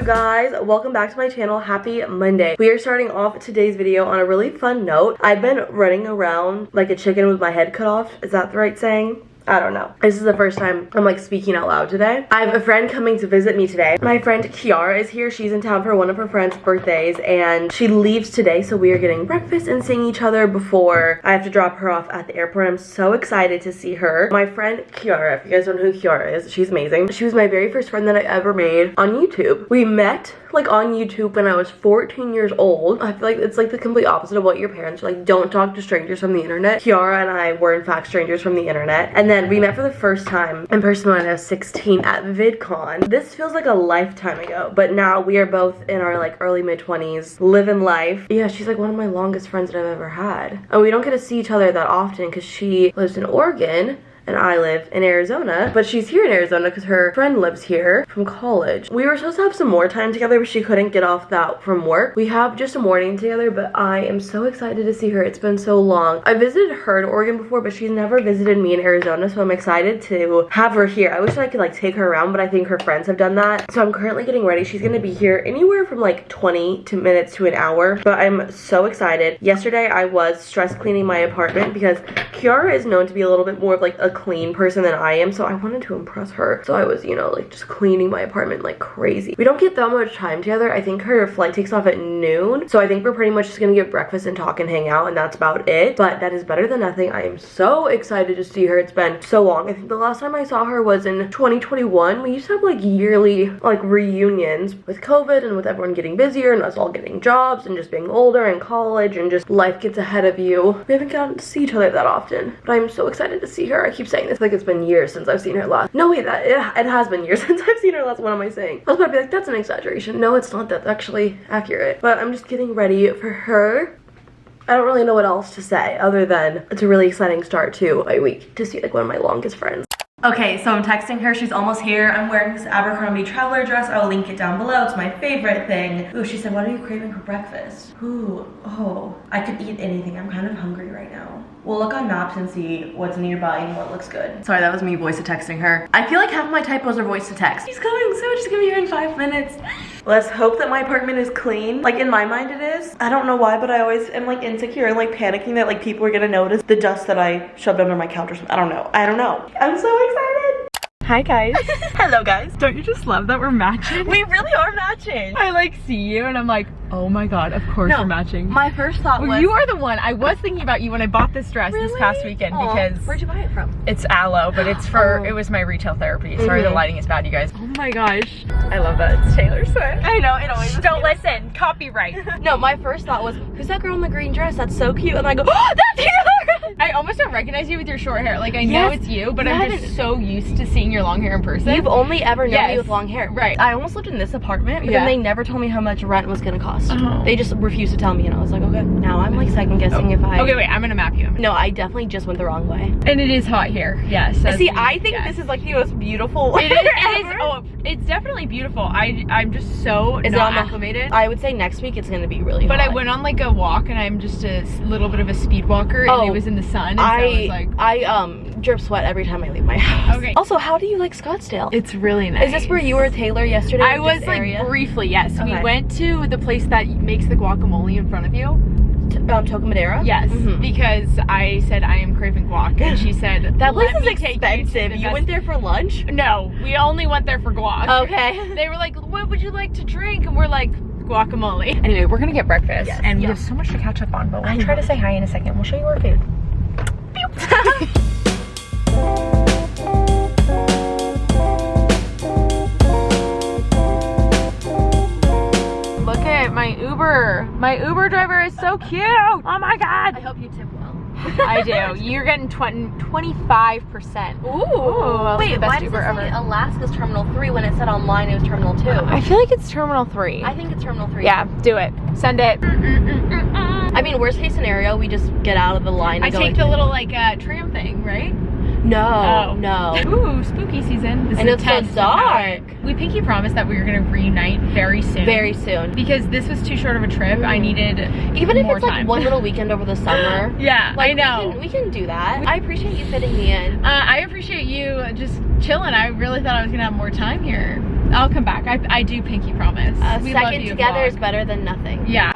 you guys? Welcome back to my channel. Happy Monday. We are starting off today's video on a really fun note. I've been running around like a chicken with my head cut off. Is that the right saying? I don't know. This is the first time I'm like speaking out loud today. I have a friend coming to visit me today. My friend Kiara is here. She's in town for one of her friend's birthdays and she leaves today, so we are getting breakfast and seeing each other before I have to drop her off at the airport. I'm so excited to see her. My friend Kiara, if you guys don't know who Kiara is, she's amazing. She was my very first friend that I ever made on YouTube. We met like on YouTube when I was 14 years old. I feel like it's like the complete opposite of what your parents are like, don't talk to strangers from the internet. Kiara and I were in fact strangers from the internet. And then we met for the first time in person when I was 16 at VidCon. This feels like a lifetime ago, but now we are both in our like early mid-20s, living life. Yeah, she's like one of my longest friends that I've ever had. And we don't get to see each other that often because she lives in Oregon and I live in Arizona, but she's here in Arizona because her friend lives here from college. We were supposed to have some more time together, but she couldn't get off that from work. We have just a morning together, but I am so excited to see her. It's been so long. I visited her in Oregon before, but she's never visited me in Arizona, so I'm excited to have her here. I wish I could like take her around, but I think her friends have done that. So I'm currently getting ready. She's gonna be here anywhere from like 20 minutes to an hour, but I'm so excited. Yesterday I was stress cleaning my apartment because Kiara is known to be a little bit more of like a clean person than I am, so I wanted to impress her. So I was, you know, like just cleaning my apartment like crazy. We don't get that much time together. I think her flight takes off at noon, so I think we're pretty much just gonna get breakfast and talk and hang out, and that's about it. But that is better than nothing. I am so excited to see her. It's been so long. I think the last time I saw her was in 2021. We used to have like yearly like reunions. With COVID and with everyone getting busier and us all getting jobs and just being older and college and just life gets ahead of you, we haven't gotten to see each other that often. But I'm so excited to see her. I keep saying this like it's been years since I've seen her last. No, wait, it has been years since I've seen her last. What am I saying? I was about to be like, that's an exaggeration. No, it's not. That's actually accurate. But I'm just getting ready for her. I don't really know what else to say other than it's a really exciting start to my week to see like one of my longest friends. Okay, so I'm texting her. She's almost here. I'm wearing this Abercrombie traveler dress. I'll link it down below. It's my favorite thing. Ooh, she said, what are you craving for breakfast? Ooh, oh, I could eat anything. I'm kind of hungry right now. We'll look on maps and see what's nearby and what looks good. Sorry, that was me voice to texting her. I feel like half of my typos are voice to text. She's coming soon. She's gonna be here in 5 minutes. Let's hope that my apartment is clean. Like in my mind it is. I don't know why, but I always am like insecure and like panicking that like people are gonna notice the dust that I shoved under my couch or something. I don't know. I'm so excited. Hi guys. Hello guys. Don't you just love that we're matching? We really are matching. I like see you and I'm like, oh my god, of course we're matching. My first thought was, you are the one. I was thinking about you when I bought this dress this past weekend. Because where'd you buy it from? It's aloe, but it's for it was my retail therapy. Sorry, the lighting is bad, you guys. Oh my gosh, I love that. It's Taylor Swift. I know, it always don't listen. Copyright. No, my first thought was, who's that girl in the green dress? That's so cute. And I go, oh, that's Taylor. I almost don't recognize you with your short hair. Like I know it's you, but I'm just so used to seeing your long hair in person. You've only ever known me with long hair. Right. I almost lived in this apartment, but then they never told me how much rent was gonna cost. They just refused to tell me, and I was like, okay. Now I'm like second guessing if I... Okay, wait, I'm gonna map you. No, I definitely just went the wrong way. And it is hot here, yes. See, I think this is like the most beautiful it is. Oh, it's definitely beautiful. I'm just so not acclimated. I would say next week it's gonna be really hot. But I went on like a walk, and I'm just a little bit of a speed walker, and it was in the sun, and so I was like... I drip sweat every time I leave my house. Okay. Also, how do you like Scottsdale? It's really nice. Is this where you were Taylor yesterday? I was like briefly, yes. Okay. We went to the place that makes the guacamole in front of you. Toca Madera? Yes, because I said I am craving guac, and she said that place is expensive. You went there for lunch? No, we only went there for guac. Okay. They were like, what would you like to drink? And we're like, guacamole. Anyway, we're gonna get breakfast, and we have so much to catch up on, but we'll try to say hi in a second. We'll show you our food. Look at my Uber. My Uber driver is so cute. Oh my god. I hope you tip well. I do. You're getting 25%. Ooh. Wait, why does it say Alaska's Terminal 3 when it said online it was Terminal 2? I feel like it's Terminal 3. I think it's Terminal 3. Yeah, do it. Send it. I mean, worst case scenario, we just get out of the line. I take the little like tram thing, right? No, no. Ooh, spooky season. This And is it's so dark. We pinky promised that we were gonna reunite very soon. Very soon. Because this was too short of a trip. I needed even if more it's like time. one little weekend over the summer. Yeah, like, I know. We can do that. I appreciate you fitting me in. I appreciate you just chilling. I really thought I was gonna have more time here. I'll come back. I do pinky promise. A second together is better than nothing. Yeah.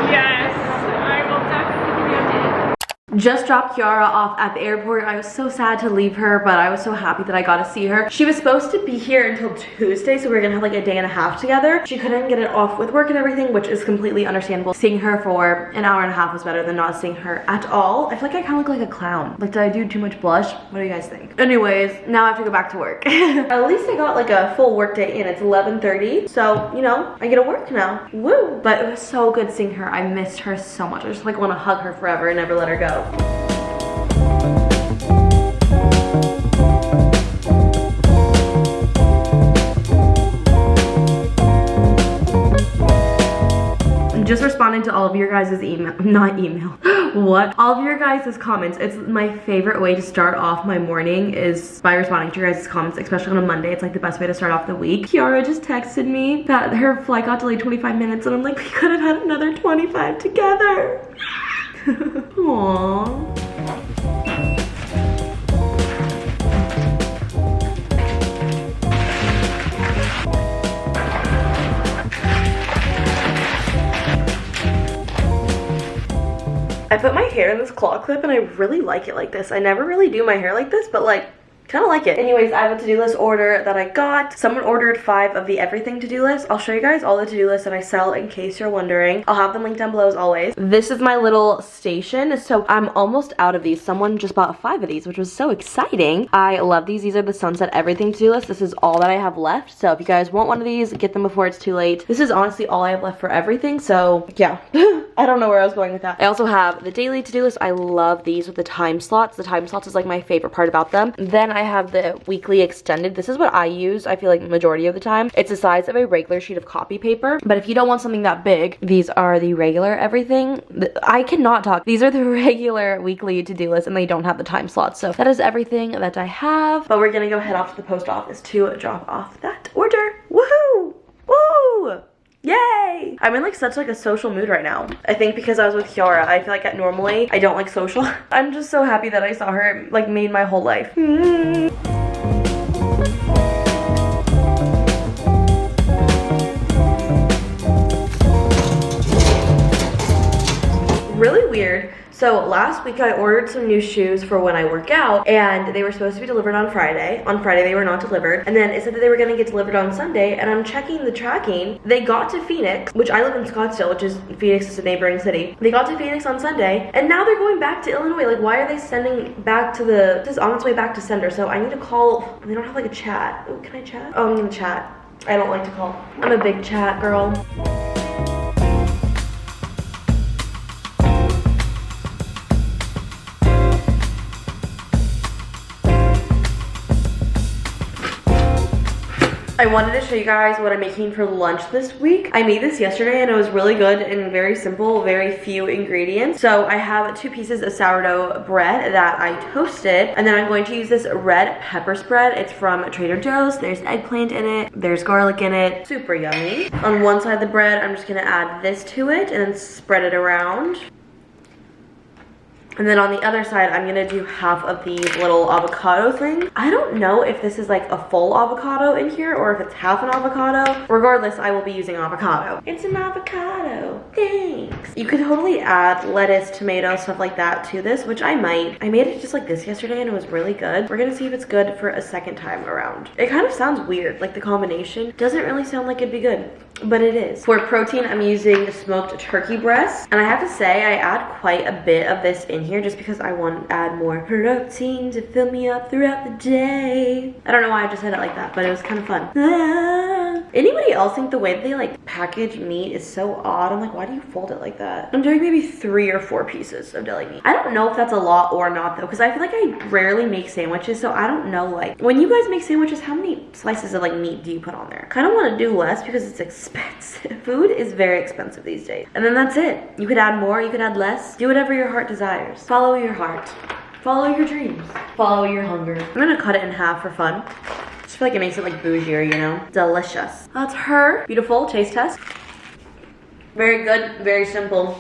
Yes, I will definitely be updated. Just dropped Kiara off at the airport. I was so sad to leave her, but I was so happy that I got to see her. She was supposed to be here until Tuesday, so we were gonna have like a day and a half together. She couldn't get it off with work and everything, which is completely understandable. Seeing her for an hour and a half was better than not seeing her at all. I feel like I kind of look like a clown. Like, did I do too much blush? What do you guys think? Anyways, now I have to go back to work. At least I got like a full work day in. It's 11:30, so you know, I get to work now. Woo! But it was so good seeing her. I missed her so much. I just like want to hug her forever and never let her go. Just responding to all of your guys' all of your guys' comments. It's my favorite way to start off my morning is by responding to your guys' comments, especially on a Monday. It's like the best way to start off the week. Kiara just texted me that her flight got delayed 25 minutes and I'm like, we could have had another 25 together. Aww. I put my hair in this claw clip and I really like it like this. I never really do my hair like this, but like, kind of like it. Anyways, I have a to-do list order that I got. Someone ordered 5 of the everything to-do list. I'll show you guys all the to-do lists that I sell in case you're wondering. I'll have them linked down below as always. This is my little station. So I'm almost out of these. Someone just bought 5 of these, which was so exciting. I love these. These are the Sunset Everything to-do list. This is all that I have left. So if you guys want one of these, get them before it's too late. This is honestly all I have left for everything. So yeah, I don't know where I was going with that. I also have the daily to-do list. I love these with the time slots. The time slots is like my favorite part about them. Then I have the weekly extended. This is what I use, I feel like majority of the time. It's the size of a regular sheet of copy paper, but if you don't want something that big, these are the regular everything. I cannot talk. These are the regular weekly to-do list and they don't have the time slots. So that is everything that I have, but we're gonna go head off to the post office to drop off that order. Woohoo! Woo! Yay! I'm in like such like a social mood right now. I think because I was with Kiara, I feel like normally I don't like social. I'm just so happy that I saw her. It, like, made my whole life. Really weird. So last week I ordered some new shoes for when I work out and they were supposed to be delivered on Friday. On Friday they were not delivered. And then it said that they were gonna get delivered on Sunday and I'm checking the tracking. They got to Phoenix, which I live in Scottsdale, which is Phoenix is a neighboring city. They got to Phoenix on Sunday and now they're going back to Illinois. Like, why are they sending back to this is on its way back to sender. So I need to call. They don't have like a chat. Oh, can I chat? Oh, I'm gonna chat. I don't like to call. I'm a big chat girl. I wanted to show you guys what I'm making for lunch this week. I made this yesterday and it was really good and very simple, very few ingredients. So I have 2 pieces of sourdough bread that I toasted and then I'm going to use this red pepper spread. It's from Trader Joe's. There's eggplant in it, there's garlic in it, super yummy. On one side of the bread, I'm just gonna add this to it and then spread it around. And then on the other side, I'm gonna do half of these little avocado things. I don't know if this is like a full avocado in here or if it's half an avocado. Regardless, I will be using avocado. It's an avocado, thanks. You could totally add lettuce, tomato, stuff like that to this, which I might. I made it just like this yesterday and it was really good. We're gonna see if it's good for a second time around. It kind of sounds weird, like the combination doesn't really sound like it'd be good, but it is. For protein, I'm using smoked turkey breast. And I have to say, I add quite a bit of this in here just because I want to add more protein to fill me up throughout the day. I don't know why I just said it like that, but it was kind of fun. Anybody else think the way that they like package meat is so odd? I'm like, why do you fold it like that? I'm doing maybe 3 or 4 pieces of deli meat. I don't know if that's a lot or not though, because I feel like I rarely make sandwiches, so I don't know, like, when you guys make sandwiches, how many slices of like meat do you put on there? Kind of want to do less because it's expensive. Food is very expensive these days. And then that's it. You could add more, you could add less. Do whatever your heart desires. Follow your heart. Follow your dreams. Follow your hunger. I'm gonna cut it in half for fun. Just feel like it makes it like bougier, you know? Delicious. That's her. Beautiful. Taste test. Very good. Very simple.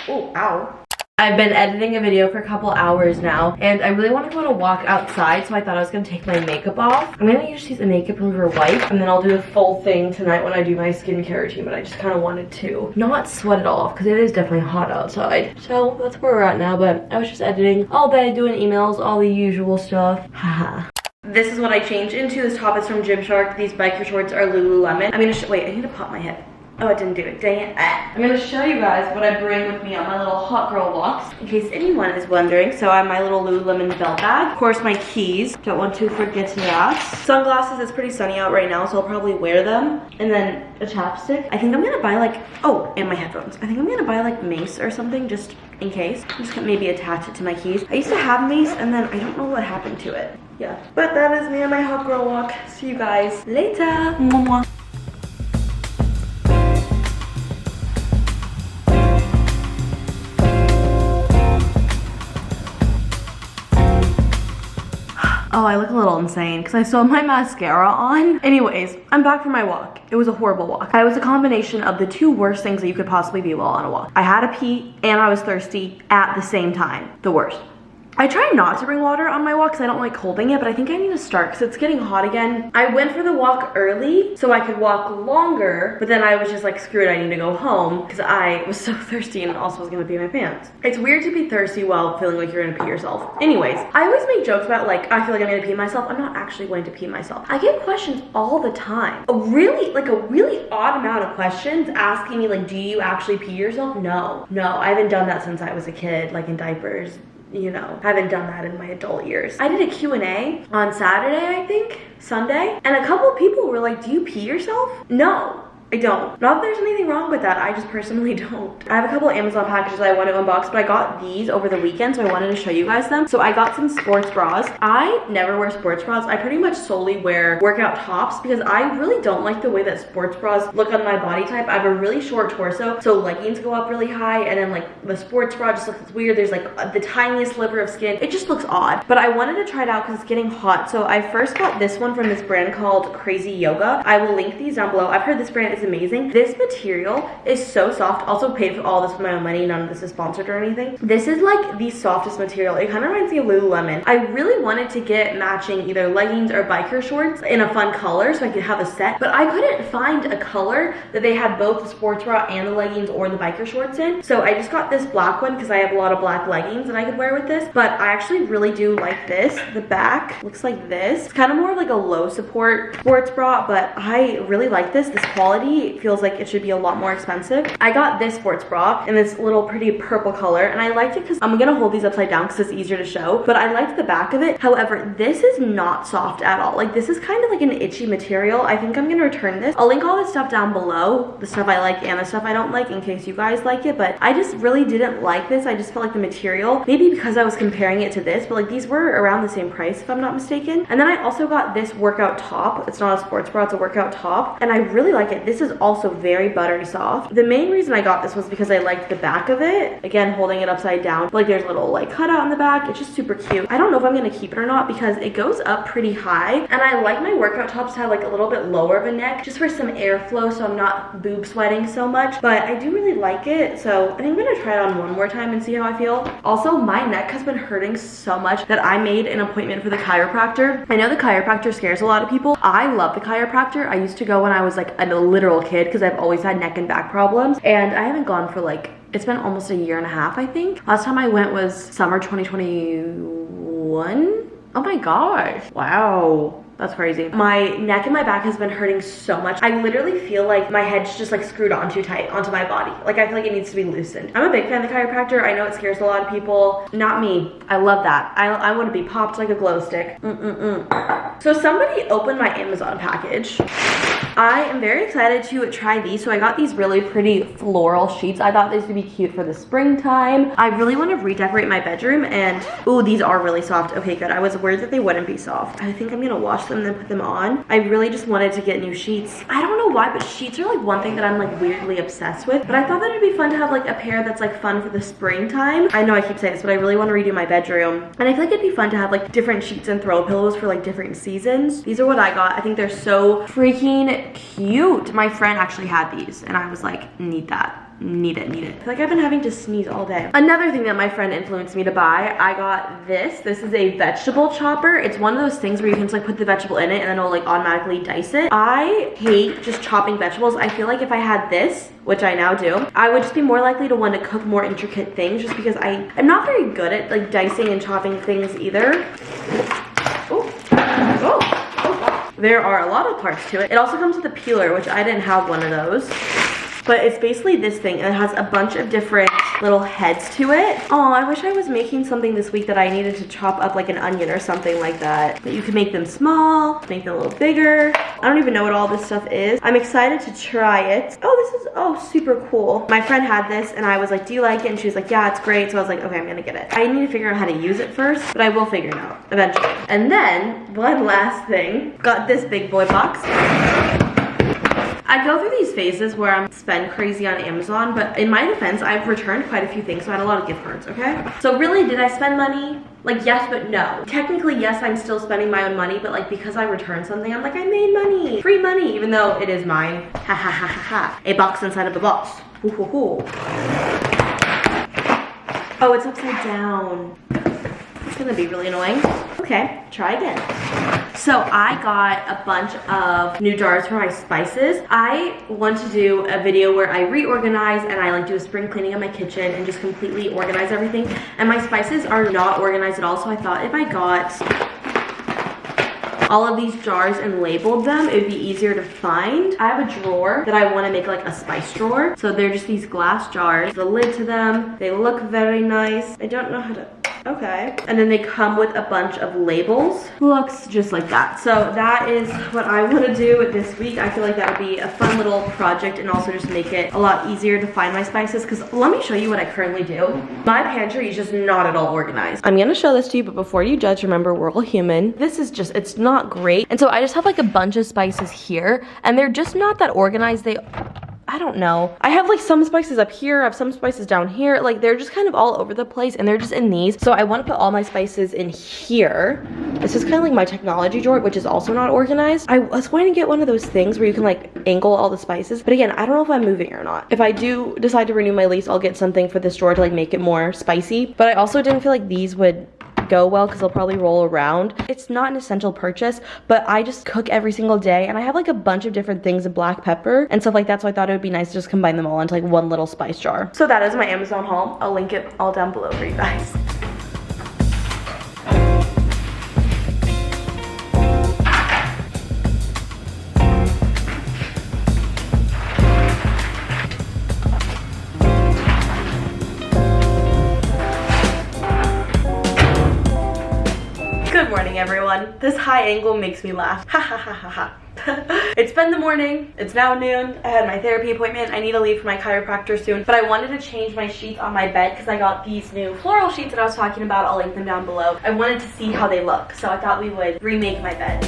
Oh, ow. I've been editing a video for a couple hours now, and I really want to go on a walk outside, so I thought I was going to take my makeup off. I'm going to use a makeup remover wipe, and then I'll do the full thing tonight when I do my skincare routine, but I just kind of wanted to not sweat it off, because it is definitely hot outside. So that's where we're at now, but I was just editing all day, doing emails, all the usual stuff. Haha. This is what I changed into. This top is from Gymshark. These biker shorts are Lululemon. I'm going to wait, I need to pop my head. Oh, it didn't do it. Dang it. I'm going to show you guys what I bring with me on my little hot girl walks, in case anyone is wondering. So I have my little Lululemon belt bag. Of course, my keys. Don't want to forget that. Sunglasses. It's pretty sunny out right now, so I'll probably wear them. And then a chapstick. I think I'm going to buy like, oh, and my headphones. I think I'm going to buy like mace or something just in case. I'm just going to maybe attach it to my keys. I used to have mace, and then I don't know what happened to it. Yeah. But that is me on my hot girl walk. See you guys later. Mwah. Oh, I look a little insane because I still have my mascara on. Anyways, I'm back from my walk. It was a horrible walk. I was a combination of the 2 worst things that you could possibly be while on a walk. I had to pee and I was thirsty at the same time. The worst. I try not to bring water on my walk because I don't like holding it, but I think I need to start because it's getting hot again. I went for the walk early so I could walk longer, but then I was just like, screw it, I need to go home because I was so thirsty and also was gonna pee my pants. It's weird to be thirsty while feeling like you're gonna pee yourself. Anyways, I always make jokes about like, I feel like I'm gonna pee myself. I'm not actually going to pee myself. I get questions all the time. A really odd amount of questions asking me like, do you actually pee yourself? No, I haven't done that since I was a kid, like in diapers. You know, I haven't done that in my adult years. I did a Q&A on Saturday, I think, Sunday, and a couple of people were like, do you pee yourself? No, I don't. Not that there's anything wrong with that, I just personally don't. I have a couple of Amazon packages I want to unbox, but I got these over the weekend, so I wanted to show you guys them. So I got some sports bras. I never wear sports bras. I pretty much solely wear workout tops because I really don't like the way that sports bras look on my body type. I have a really short torso, so leggings go up really high, and then like the sports bra just looks weird. There's like the tiniest sliver of skin. It just looks odd, but I wanted to try it out because it's getting hot. So I first got this one from this brand called Crazy Yoga. I will link these down below. I've heard this brand is amazing. This material is so soft. Also paid for all this with my own money. None of this is sponsored or anything. This is like the softest material. It kind of reminds me of Lululemon. I really wanted to get matching either leggings or biker shorts in a fun color so I could have a set, but I couldn't find a color that they had both the sports bra and the leggings or the biker shorts in. So I just got this black one because I have a lot of black leggings that I could wear with this, but I actually really do like this. The back looks like this. It's kind of more of like a low support sports bra, but I really like this. This quality feels like it should be a lot more expensive. I got this sports bra in this little pretty purple color, and I liked it because I'm gonna hold these upside down because it's easier to show, but I liked the back of it. However, this is not soft at all. Like, this is kind of like an itchy material. I think I'm gonna return this. I'll link all this stuff down below, the stuff I like and the stuff I don't like, in case you guys like it, but I just really didn't like this. I just felt like the material, maybe because I was comparing it to this, but like these were around the same price if I'm not mistaken. And then I also got this workout top. It's not a sports bra, it's a workout top, and I really like it. This is also very buttery soft. The main reason I got this was because I liked the back of it. Again, holding it upside down, like there's a little like cutout in the back. It's just super cute. I don't know if I'm gonna keep it or not because it goes up pretty high, and I like my workout tops to have like a little bit lower of a neck just for some airflow so I'm not boob sweating so much, but I do really like it, so I think I'm gonna try it on one more time and see how I feel. Also, my neck has been hurting so much that I made an appointment for the chiropractor. I know the chiropractor scares a lot of people. I love the chiropractor. I used to go when I was like a literal kid because I've always had neck and back problems, and I haven't gone for like, it's been almost a year and a half, I think. Last time I went was summer 2021. Oh my gosh, wow, that's crazy. My neck and my back has been hurting so much. I literally feel like my head's just like screwed on too tight onto my body. Like, I feel like it needs to be loosened. I'm a big fan of the chiropractor. I know it scares a lot of people. Not me. I love that. I want to be popped like a glow stick. So somebody opened my Amazon package. I am very excited to try these. So I got these really pretty floral sheets. I thought these would be cute for the springtime. I really want to redecorate my bedroom, and ooh, these are really soft. Okay, good. I was worried that they wouldn't be soft. I think I'm gonna wash them and then put them on. I really just wanted to get new sheets. I don't know why, but sheets are like one thing that I'm like weirdly obsessed with. But I thought that it'd be fun to have like a pair that's like fun for the springtime. I know I keep saying this, but I really want to redo my bedroom. And I feel like it'd be fun to have like different sheets and throw pillows for like different seasons. These are what I got. I think they're so freaking cute. My friend actually had these and I was like, need that. Need it. I feel like I've been having to sneeze all day. Another thing that my friend influenced me to buy, I got this. This is a vegetable chopper. It's one of those things where you can just like put the vegetable in it and then it'll like automatically dice it. I hate just chopping vegetables. I feel like if I had this, which I now do, I would just be more likely to want to cook more intricate things just because I'm not very good at like dicing and chopping things either. Oh. There are a lot of parts to it. It also comes with a peeler, which I didn't have one of those. But it's basically this thing, and it has a bunch of different little heads to it. Oh, I wish I was making something this week that I needed to chop up like an onion or something like that. But you can make them small, make them a little bigger. I don't even know what all this stuff is. I'm excited to try it. Oh, this is super cool. My friend had this and I was like, do you like it? And she was like, yeah, it's great. So I was like, okay, I'm gonna get it. I need to figure out how to use it first, but I will figure it out eventually. And then one last thing, got this big boy box. I go through these phases where I'm spend crazy on Amazon, but in my defense, I've returned quite a few things, so I had a lot of gift cards, okay? So really, did I spend money? Like, yes, but no. Technically, yes, I'm still spending my own money, but like, because I returned something, I'm like, I made money. Free money, even though it is mine. Ha ha ha ha ha. A box inside of a box. Hoo hoo hoo. Oh, it's upside down. It's gonna be really annoying. Okay, try again. So I got a bunch of new jars for my spices. I want to do a video where I reorganize and I like do a spring cleaning of my kitchen and just completely organize everything. And my spices are not organized at all, so I thought if I got all of these jars and labeled them, it would be easier to find. I have a drawer that I want to make like a spice drawer. So they're just these glass jars, the lid to them. They look very nice. I don't know how to, okay. And then they come with a bunch of labels. Looks just like that. So that is what I want to do this week. I feel like that would be a fun little project and also just make it a lot easier to find my spices, because let me show you what I currently do. My pantry is just not at all organized. I'm gonna show this to you, but before you judge, remember we're all human. This is just, it's not great. And so I just have like a bunch of spices here and they're just not that organized. I don't know. I have like some spices up here, I have some spices down here. Like they're just kind of all over the place and they're just in these. So I want to put all my spices in here. This is kind of like my technology drawer, which is also not organized. I was going to get one of those things where you can like angle all the spices. But again, I don't know if I'm moving or not. If I do decide to renew my lease, I'll get something for this drawer to like make it more spicy. But I also didn't feel like these would go well because they'll probably roll around. It's not an essential purchase, but I just cook every single day and I have like a bunch of different things of black pepper and stuff like that, so I thought it would be nice to just combine them all into like one little spice jar. So that is my Amazon haul. I'll link it all down below for you guys. Good morning, everyone. This high angle makes me laugh. Ha ha ha ha ha. It's been the morning. It's now noon. I had my therapy appointment. I need to leave for my chiropractor soon, but I wanted to change my sheets on my bed because I got these new floral sheets that I was talking about. I'll link them down below. I wanted to see how they look, so I thought we would remake my bed.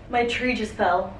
My tree just fell.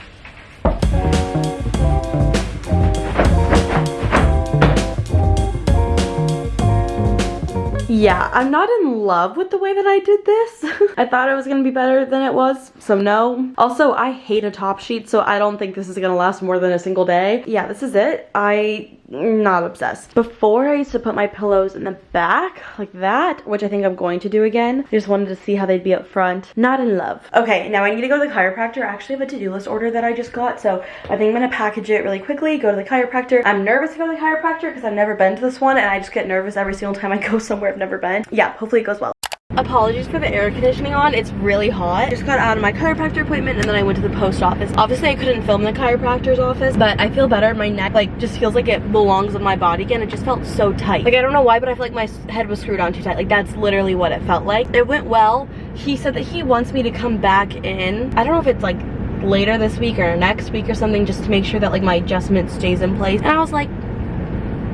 Yeah, I'm not in love with the way that I did this. I thought it was gonna be better than it was, so no. Also, I hate a top sheet, so I don't think this is gonna last more than a single day. Yeah, this is it. I'm not obsessed. Before, I used to put my pillows in the back like that, which I think I'm going to do again. I just wanted to see how they'd be up front. Not in love. Okay, now I need to go to the chiropractor. I actually have a to-do list order that I just got, so I think I'm gonna package it really quickly, go to the chiropractor. I'm nervous to go to the chiropractor because I've never been to this one, and I just get nervous every single time I go somewhere I've never been. Yeah, hopefully it goes well. Apologies for the air conditioning on, it's really hot. Just got out of my chiropractor appointment and then I went to the post office. Obviously I couldn't film in the chiropractor's office, but I feel better. My neck like just feels like it belongs on my body again. It just felt so tight. Like I don't know why, but I feel like my head was screwed on too tight. Like that's literally what it felt like. It went well. He said that he wants me to come back in. I don't know if it's like later this week or next week or something, just to make sure that like my adjustment stays in place. And I was like,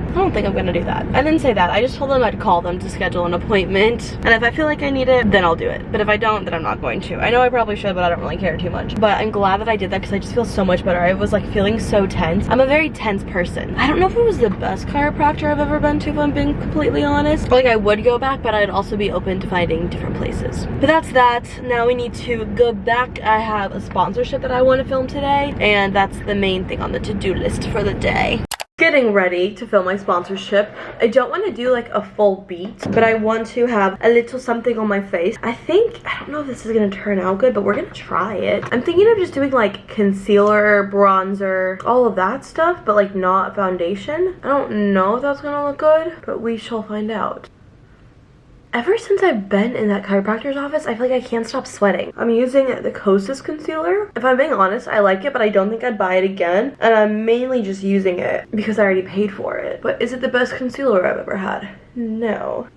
I don't think I'm gonna do that. I didn't say that. I just told them I'd call them to schedule an appointment. And if I feel like I need it, then I'll do it. But if I don't, then I'm not going to. I know I probably should, but I don't really care too much. But I'm glad that I did that because I just feel so much better. I was like feeling so tense. I'm a very tense person. I don't know if it was the best chiropractor I've ever been to, if I'm being completely honest. Like I would go back, but I'd also be open to finding different places. But that's that. Now we need to go back. I have a sponsorship that I want to film today, and that's the main thing on the to-do list for the day. Getting ready to film my sponsorship. I don't want to do like a full beat, but I want to have a little something on my face. I don't know if this is gonna turn out good, but we're gonna try it. I'm thinking of just doing like concealer, bronzer, all of that stuff, but like not foundation. I don't know if that's gonna look good, but we shall find out. Ever since I've been in that chiropractor's office, I feel like I can't stop sweating. I'm using the Kosas concealer. If I'm being honest, I like it, but I don't think I'd buy it again. And I'm mainly just using it because I already paid for it. But is it the best concealer I've ever had? No.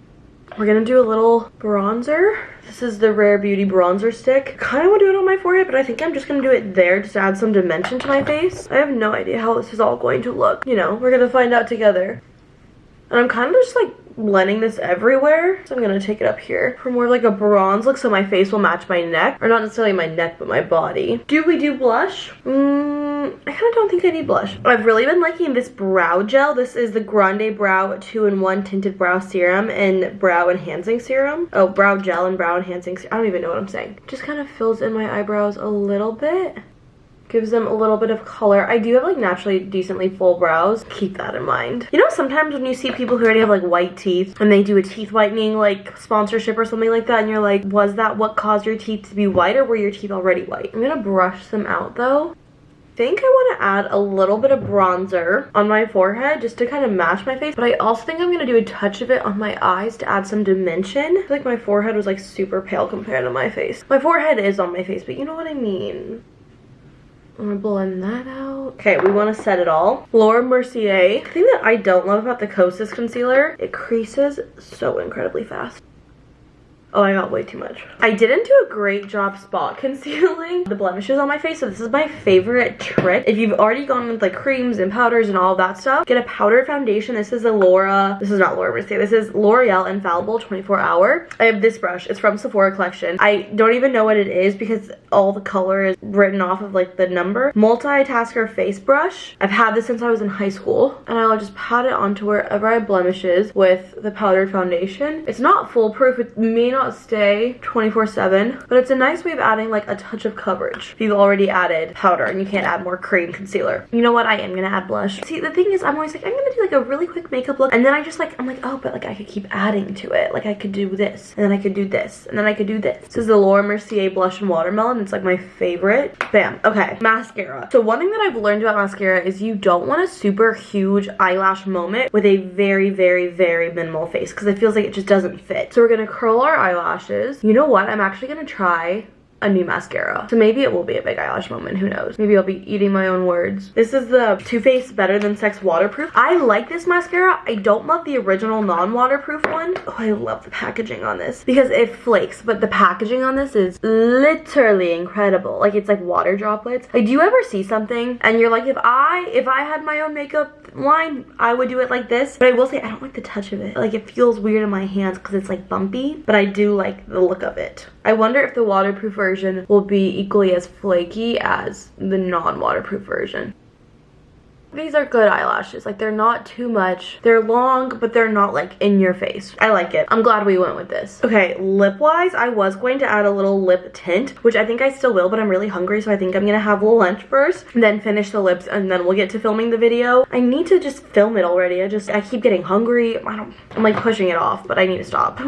We're gonna do a little bronzer. This is the Rare Beauty bronzer stick. Kind of want to do it on my forehead, but I think I'm just gonna do it there just to add some dimension to my face. I have no idea how this is all going to look. You know, we're gonna find out together. And I'm kind of just like blending this everywhere. So I'm gonna take it up here for more like a bronze look so my face will match my neck. Or not necessarily my neck, but my body. Do we do blush? I kind of don't think I need blush. I've really been liking this brow gel. This is the Grande Brow 2-in-1 Tinted Brow Serum and Brow Enhancing Serum. Oh, brow gel and brow enhancing serum. I don't even know what I'm saying. Just kind of fills in my eyebrows a little bit. Gives them a little bit of color. I do have like naturally decently full brows. Keep that in mind. You know, sometimes when you see people who already have like white teeth and they do a teeth whitening like sponsorship or something like that, and you're like, was that what caused your teeth to be white, or were your teeth already white? I'm gonna brush them out though. I think I want to add a little bit of bronzer on my forehead just to kind of match my face, but I also think I'm going to do a touch of it on my eyes to add some dimension. I feel like my forehead was like super pale compared to my face. My forehead is on my face, but you know what I mean. I'm gonna blend that out. Okay, we want to set it all. Laura Mercier. The thing that I don't love about the Kosas concealer, it creases so incredibly fast. Oh, I got way too much. I didn't do a great job spot concealing the blemishes on my face, so this is my favorite trick. If you've already gone with like creams and powders and all of that stuff, get a powdered foundation. This is this is not Laura Mercier, this is L'Oreal Infallible 24 Hour. I have this brush, it's from Sephora collection. I don't even know what it is because all the color is written off of like the number. Multitasker face brush. I've had this since I was in high school, and I'll just pat it onto wherever I have blemishes with the powdered foundation. It's not foolproof, it may not stay 24/7, but it's a nice way of adding like a touch of coverage if you've already added powder and you can't add more cream concealer. You know what, I am gonna add blush. See, the thing is, I'm always like, I'm gonna do like a really quick makeup look, and then I'm like, oh, but like I could keep adding to it. Like I could do this, and then I could do this, and then I could do this. This is the Laura Mercier blush and watermelon. It's like my favorite. Bam. Okay, mascara. So one thing that I've learned about mascara is you don't want a super huge eyelash moment with a very, very, very minimal face, because it feels like it just doesn't fit. So we're gonna curl our eyelashes. You know what? I'm actually gonna try a new mascara. So maybe it will be a big eyelash moment, who knows? Maybe I'll be eating my own words. This is the Too Faced Better Than Sex Waterproof. I like this mascara. I don't love the original non-waterproof one. Oh, I love the packaging on this because it flakes, but the packaging on this is literally incredible. Like it's like water droplets. Like, do you ever see something and you're like, if I had my own makeup line, I would do it like this? But I will say, I don't like the touch of it. Like, it feels weird in my hands because it's like bumpy, but I do like the look of it. I wonder if the waterproof version will be equally as flaky as the non-waterproof version. These are good eyelashes. Like, they're not too much. They're long, but they're not like in your face. I like it. I'm glad we went with this. Okay, lip wise, I was going to add a little lip tint, which I think I still will, but I'm really hungry, so I think I'm gonna have a little lunch first and then finish the lips, and then we'll get to filming the video. I need to just film it already. I keep getting hungry. I'm like pushing it off, but I need to stop.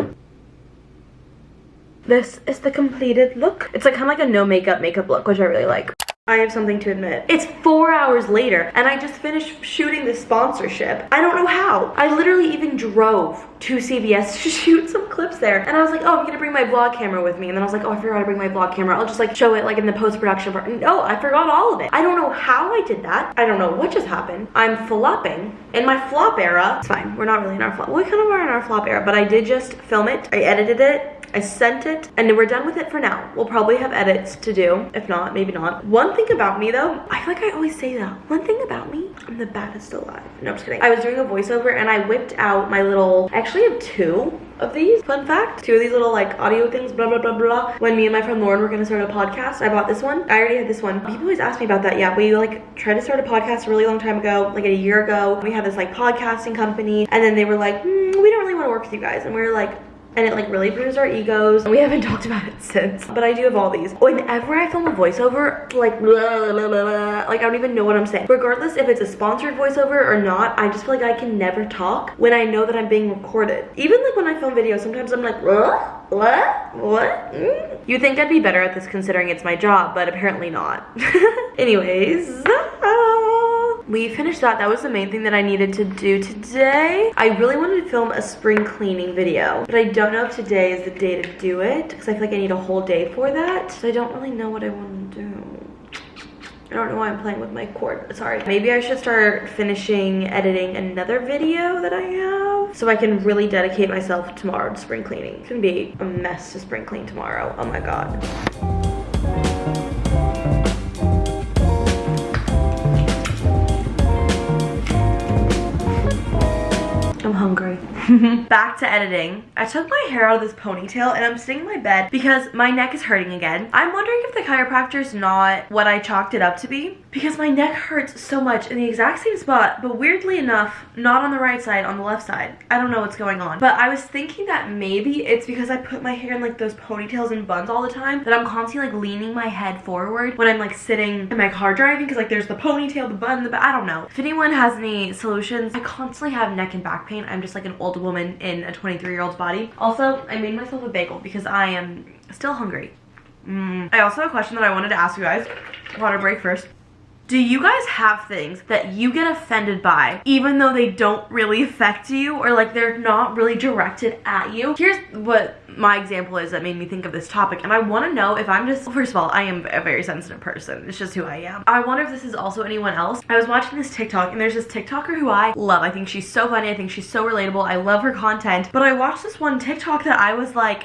This is the completed look. It's like kind of like a no makeup look, which I really like. I have something to admit. It's 4 hours later and I just finished shooting the sponsorship. I don't know how. I literally even drove to CVS to shoot some clips there. And I was like, oh, I'm gonna bring my vlog camera with me. And then I was like, oh, I forgot to bring my vlog camera. I'll just like show it like in the post-production part. No, I forgot all of it. I don't know how I did that. I don't know what just happened. I'm flopping in my flop era. It's fine, we're not really in our flop. We kind of are in our flop era, but I did just film it. I edited it. I sent it, and we're done with it for now. We'll probably have edits to do. If not, maybe not. One thing about me though, I feel like I always say that. One thing about me, I'm the baddest alive. No, I'm just kidding. I was doing a voiceover and I whipped out my little, I actually have 2 of these, fun fact. 2 of these little like audio things, blah, blah, blah, blah. When me and my friend Lauren were gonna start a podcast, I bought this one. I already had this one. People always ask me about that. Yeah, we like tried to start a podcast a really long time ago, like a year ago. We had this like podcasting company and then they were like, we don't really wanna work with you guys. And we were like, and it like really bruised our egos. We haven't talked about it since, but I do have all these. Whenever I film a voiceover, like blah, blah, blah, blah, like I don't even know what I'm saying. Regardless if it's a sponsored voiceover or not, I just feel like I can never talk when I know that I'm being recorded. Even like when I film videos, sometimes I'm like, what? You think I'd be better at this considering it's my job, but apparently not. Anyways, we finished that. That was the main thing that I needed to do today. I really wanted to film a spring cleaning video, but I don't know if today is the day to do it because I feel like I need a whole day for that. So I don't really know what I want to do. I don't know why I'm playing with my cord. Sorry. Maybe I should start finishing editing another video that I have so I can really dedicate myself tomorrow to spring cleaning. It's gonna be a mess to spring clean tomorrow. Oh my god. I'm hungry. Back to editing. I took my hair out of this ponytail and I'm sitting in my bed because my neck is hurting again. I'm wondering if the chiropractor is not what I chalked it up to be because my neck hurts so much in the exact same spot, but weirdly enough, not on the right side, on the left side. I don't know what's going on. But I was thinking that maybe it's because I put my hair in like those ponytails and buns all the time that I'm constantly like leaning my head forward when I'm like sitting in my car driving because like there's the ponytail, the bun, I don't know. If anyone has any solutions, I constantly have neck and back pain. I'm just like an old woman in a 23-year-old's body. Also, I made myself a bagel because I am still hungry. I also have a question that I wanted to ask you guys. Water break first. Do you guys have things that you get offended by even though they don't really affect you or like they're not really directed at you? Here's what my example is that made me think of this topic, and I want to know if I'm just, first of all, I am a very sensitive person. It's just who I am. I wonder if this is also anyone else. I was watching this TikTok and there's this TikToker who I love. I think she's so funny. I think she's so relatable. I love her content, but I watched this one TikTok that I was like,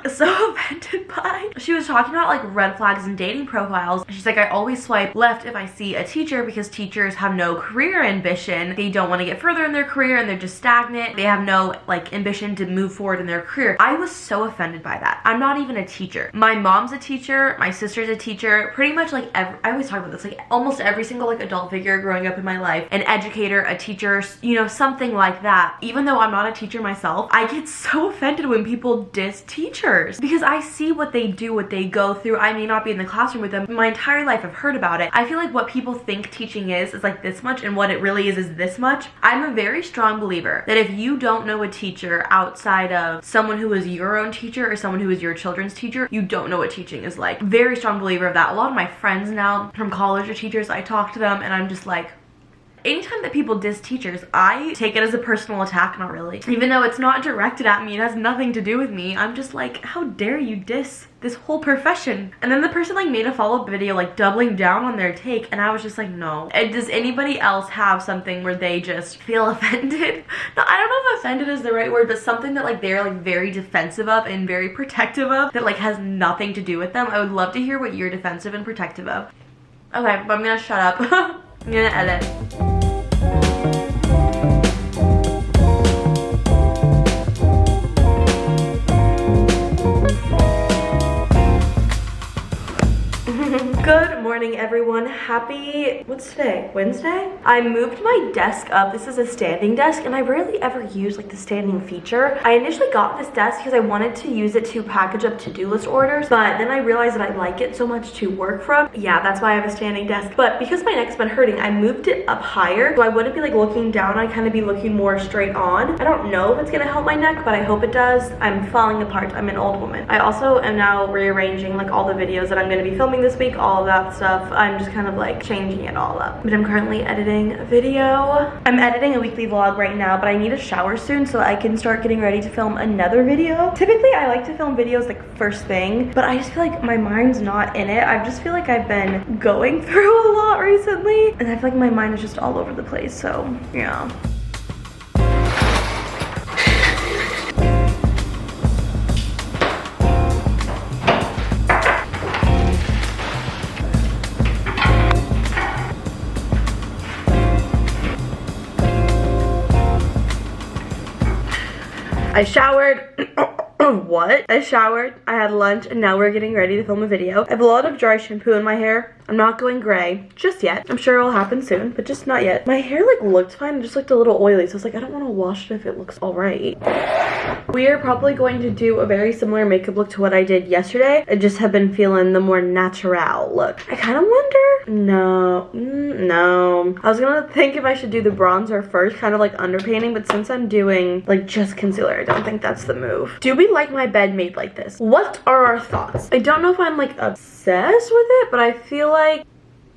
so offended by. She was talking about like red flags and dating profiles. She's like, I always swipe left if I see a teacher because teachers have no career ambition. They don't want to get further in their career and they're just stagnant. They have no like ambition to move forward in their career. I was so offended by that. I'm not even a teacher. My mom's a teacher. My sister's a teacher. Pretty much like I always talk about this, like almost every single like adult figure growing up in my life, an educator, a teacher, you know, something like that. Even though I'm not a teacher myself, I get so offended when people diss teachers because I see what they do, what they go through. I may not be in the classroom with them. My entire life I've heard about it. I feel like what people think teaching is like this much and what it really is this much. I'm a very strong believer that if you don't know a teacher outside of someone who is your own teacher or someone who is your children's teacher, you don't know what teaching is like. Very strong believer of that. A lot of my friends now from college are teachers. I talk to them and I'm just like, anytime that people diss teachers, I take it as a personal attack, not really. Even though it's not directed at me, it has nothing to do with me. I'm just like, how dare you diss this whole profession? And then the person like made a follow-up video like doubling down on their take, and I was just like, no. And does anybody else have something where they just feel offended? No, I don't know if offended is the right word, but something that like they're like very defensive of and very protective of that like has nothing to do with them. I would love to hear what you're defensive and protective of. Okay, but I'm gonna shut up. I'm gonna edit. Good morning, everyone. Happy, what's today? Wednesday? I moved my desk up. This is a standing desk and I rarely ever use like the standing feature. I initially got this desk because I wanted to use it to package up to-do list orders, but then I realized that I like it so much to work from. Yeah, that's why I have a standing desk. But because my neck's been hurting, I moved it up higher so I wouldn't be like looking down. I'd kind of be looking more straight on. I don't know if it's gonna help my neck, but I hope it does. I'm falling apart. I'm an old woman. I also am now rearranging like all the videos that I'm gonna be filming this week, all of that stuff. I'm just kind of like changing it all up. But I'm currently editing a video. I'm editing a weekly vlog right now, but I need a shower soon so I can start getting ready to film another video. Typically, I like to film videos like first thing, but I just feel like my mind's not in it. I just feel like I've been going through a lot recently, and I feel like my mind is just all over the place, so yeah. I showered. What? I showered, I had lunch, and now we're getting ready to film a video. I have a lot of dry shampoo in my hair. I'm not going gray just yet. I'm sure it'll happen soon, but just not yet. My hair like looked fine, it just looked a little oily, so I was like, I don't want to wash it if it looks all right. We are probably going to do a very similar makeup look to what I did yesterday. I just have been feeling the more natural look. I kind of wonder. No. I was gonna think if I should do the bronzer first, kind of like underpainting, but since I'm doing like just concealer, I don't think that's the move. Do we like my bed made like this? What are our thoughts? I don't know if I'm like obsessed with it, but I feel like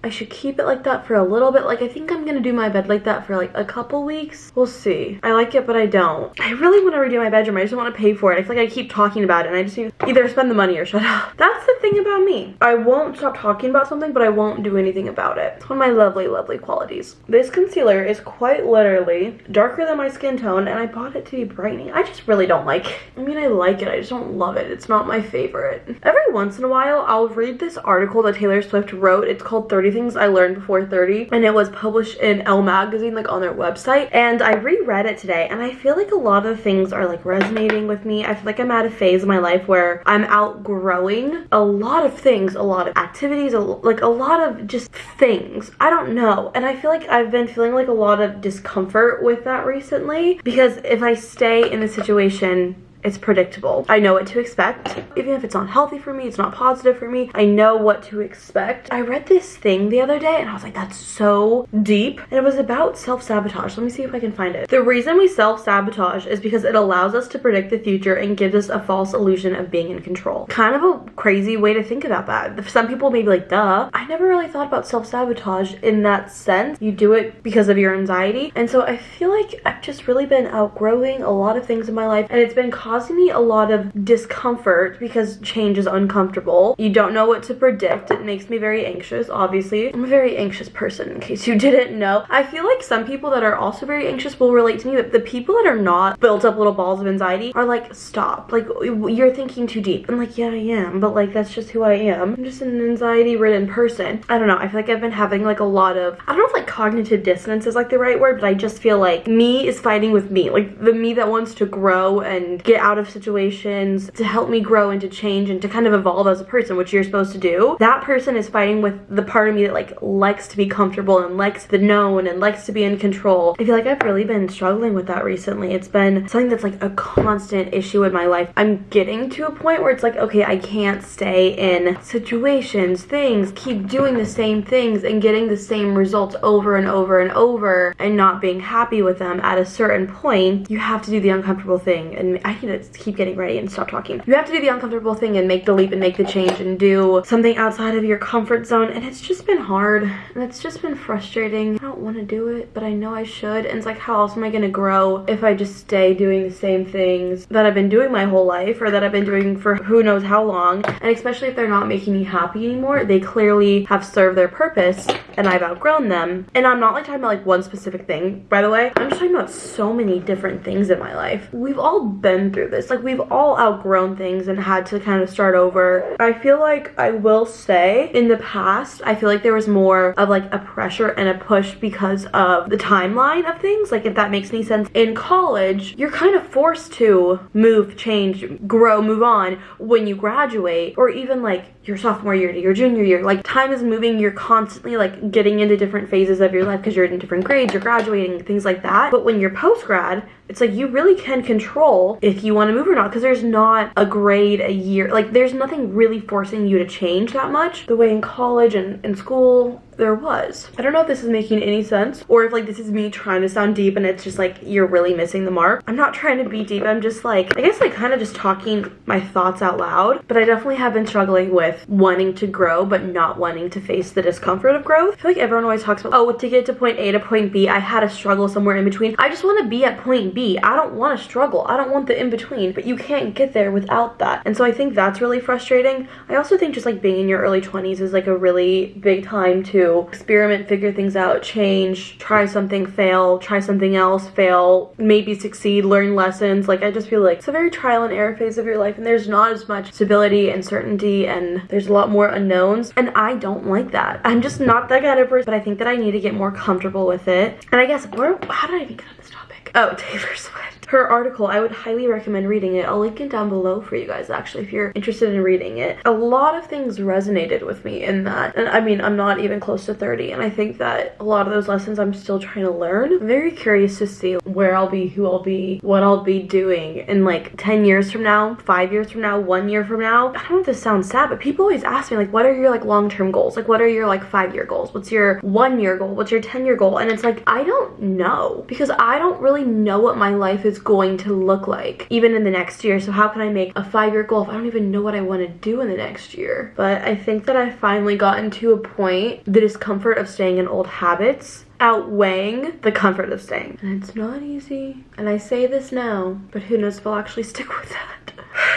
I should keep it like that for a little bit. Like, I think I'm gonna do my bed like that for like a couple weeks. We'll see. I like it, but I don't. I really want to redo my bedroom. I just don't want to pay for it. I feel like I keep talking about it and I just need to either spend the money or shut up. That's the thing about me. I won't stop talking about something, but I won't do anything about it. It's one of my lovely, lovely qualities. This concealer is quite literally darker than my skin tone, and I bought it to be brightening. I just really don't like it. I mean, I like it. I just don't love it. It's not my favorite. Every once in a while, I'll read this article that Taylor Swift wrote. It's called 30 Things I Learned Before 30, and it was published in Elle magazine, like on their website, and I reread it today, and I feel like a lot of things are like resonating with me. I feel like I'm at a phase in my life where I'm outgrowing a lot of things, a lot of activities, like a lot of just things. I don't know, and I feel like I've been feeling like a lot of discomfort with that recently, because if I stay in a situation, it's predictable. I know what to expect. Even if it's not healthy for me, it's not positive for me, I know what to expect. I read this thing the other day and I was like, that's so deep. And it was about self-sabotage. Let me see if I can find it. The reason we self-sabotage is because it allows us to predict the future and gives us a false illusion of being in control. Kind of a crazy way to think about that. Some people may be like, duh. I never really thought about self-sabotage in that sense. You do it because of your anxiety. And so I feel like I've just really been outgrowing a lot of things in my life, and it's been causing me a lot of discomfort because change is uncomfortable. You don't know what to predict. It makes me very anxious, obviously. I'm a very anxious person, in case you didn't know. I feel like some people that are also very anxious will relate to me, but the people that are not built up little balls of anxiety are like, stop. Like, you're thinking too deep. I'm like, yeah, I am, but like, that's just who I am. I'm just an anxiety-ridden person. I don't know. I feel like I've been having like a lot of, I don't know if like cognitive dissonance is like the right word, but I just feel like me is fighting with me. Like the me that wants to grow and get out of situations to help me grow and to change and to kind of evolve as a person, which you're supposed to do. That person is fighting with the part of me that like likes to be comfortable and likes the known and likes to be in control. I feel like I've really been struggling with that recently. It's been something that's like a constant issue in my life. I'm getting to a point where it's like, okay, I can't stay in situations, things, keep doing the same things and getting the same results over and over and over and not being happy with them. At a certain point, you have to do the uncomfortable thing, and I need to keep getting ready and stop talking. You have to do the uncomfortable thing and make the leap and make the change and do something outside of your comfort zone, and it's just been hard and it's just been frustrating. I don't want to do it, but I know I should, and it's like, how else am I going to grow if I just stay doing the same things that I've been doing my whole life, or that I've been doing for who knows how long? And especially if they're not making me happy anymore, they clearly have served their purpose and I've outgrown them. And I'm not like talking about like one specific thing, by the way. I'm just talking about so many different things in my life. We've all been through through this. Like, we've all outgrown things and had to kind of start over. I feel like I will say in the past, I feel like there was more of like a pressure and a push because of the timeline of things. Like, if that makes any sense. In college, you're kind of forced to move, change, grow, move on when you graduate, or even like your sophomore year to your junior year. Like, time is moving, you're constantly like getting into different phases of your life because you're in different grades, you're graduating, things like that. But when you're post-grad, it's like you really can control if you want to move or not, because there's not a grade a year. Like, there's nothing really forcing you to change that much the way in college and in school there was. I don't know if this is making any sense, or if like this is me trying to sound deep and it's just like you're really missing the mark. I'm not trying to be deep, I'm just like, I guess like kind of just talking my thoughts out loud. But I definitely have been struggling with wanting to grow but not wanting to face the discomfort of growth. I feel like everyone always talks about, oh, to get to point A to point B, I had a struggle somewhere in between. I just want to be at point B. I don't want to struggle. I don't want the in between, but you can't get there without that. And so I think that's really frustrating. I also think just like being in your early 20s is like a really big time to experiment, figure things out, change, try something, fail, try something else, fail, maybe succeed, learn lessons. Like, I just feel like it's a very trial and error phase of your life, and there's not as much stability and certainty, and there's a lot more unknowns, and I don't like that. I'm just not that kind of person, but I think that I need to get more comfortable with it. And I guess, how did I even get on this topic? Oh, Taylor Swift. Her article, I would highly recommend reading it. I'll link it down below for you guys, actually, if you're interested in reading it. A lot of things resonated with me in that. And I mean, I'm not even close to 30, and I think that a lot of those lessons I'm still trying to learn. I'm very curious to see where I'll be, who I'll be, what I'll be doing in like 10 years from now, 5 years from now, 1 year from now. I don't know if this sounds sad, but people always ask me, like, what are your like long-term goals? Like, what are your like 5-year goals? What's your 1-year goal? What's your 10-year goal? And it's like, I don't know, because I don't really know what my life is going to look like even in the next year. So how can I make a 5-year goal if I don't even know what I want to do in the next year? But I think that I've finally gotten to a point, the discomfort of staying in old habits outweighing the comfort of staying. And it's not easy. And I say this now, but who knows if I'll actually stick with that.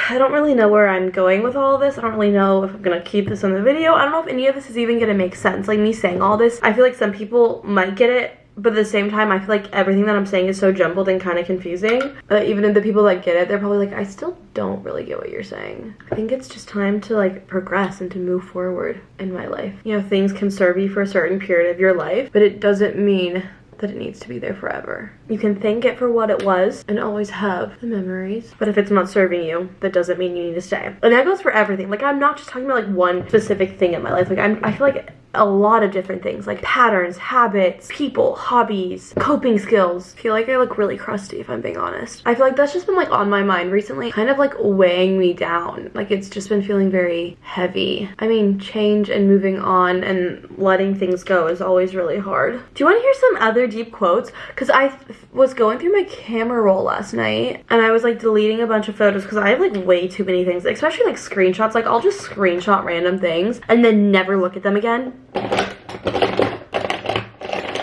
I don't really know where I'm going with all of this. I don't really know if I'm gonna keep this in the video. I don't know if any of this is even gonna make sense. Like, me saying all this, I feel like some people might get it, but at the same time, I feel like everything that I'm saying is so jumbled and kind of confusing. Even if the people that get it, they're probably like, I still don't really get what you're saying. I think it's just time to like progress and to move forward in my life. You know, things can serve you for a certain period of your life, but it doesn't mean that it needs to be there forever. You can thank it for what it was and always have the memories, but if it's not serving you, that doesn't mean you need to stay. And that goes for everything. Like, I'm not just talking about like one specific thing in my life. Like, I feel like a lot of different things, like patterns, habits, people, hobbies, coping skills. I feel like I look really crusty, if I'm being honest. I feel like that's just been like on my mind recently, kind of like weighing me down. Like, it's just been feeling very heavy. I mean, change and moving on and letting things go is always really hard. Do you want to hear some other deep quotes? Because I was going through my camera roll last night and I was like deleting a bunch of photos because I have like way too many things, especially like screenshots. Like, I'll just screenshot random things and then never look at them again.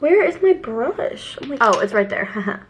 Where is my brush? Oh, it's right there.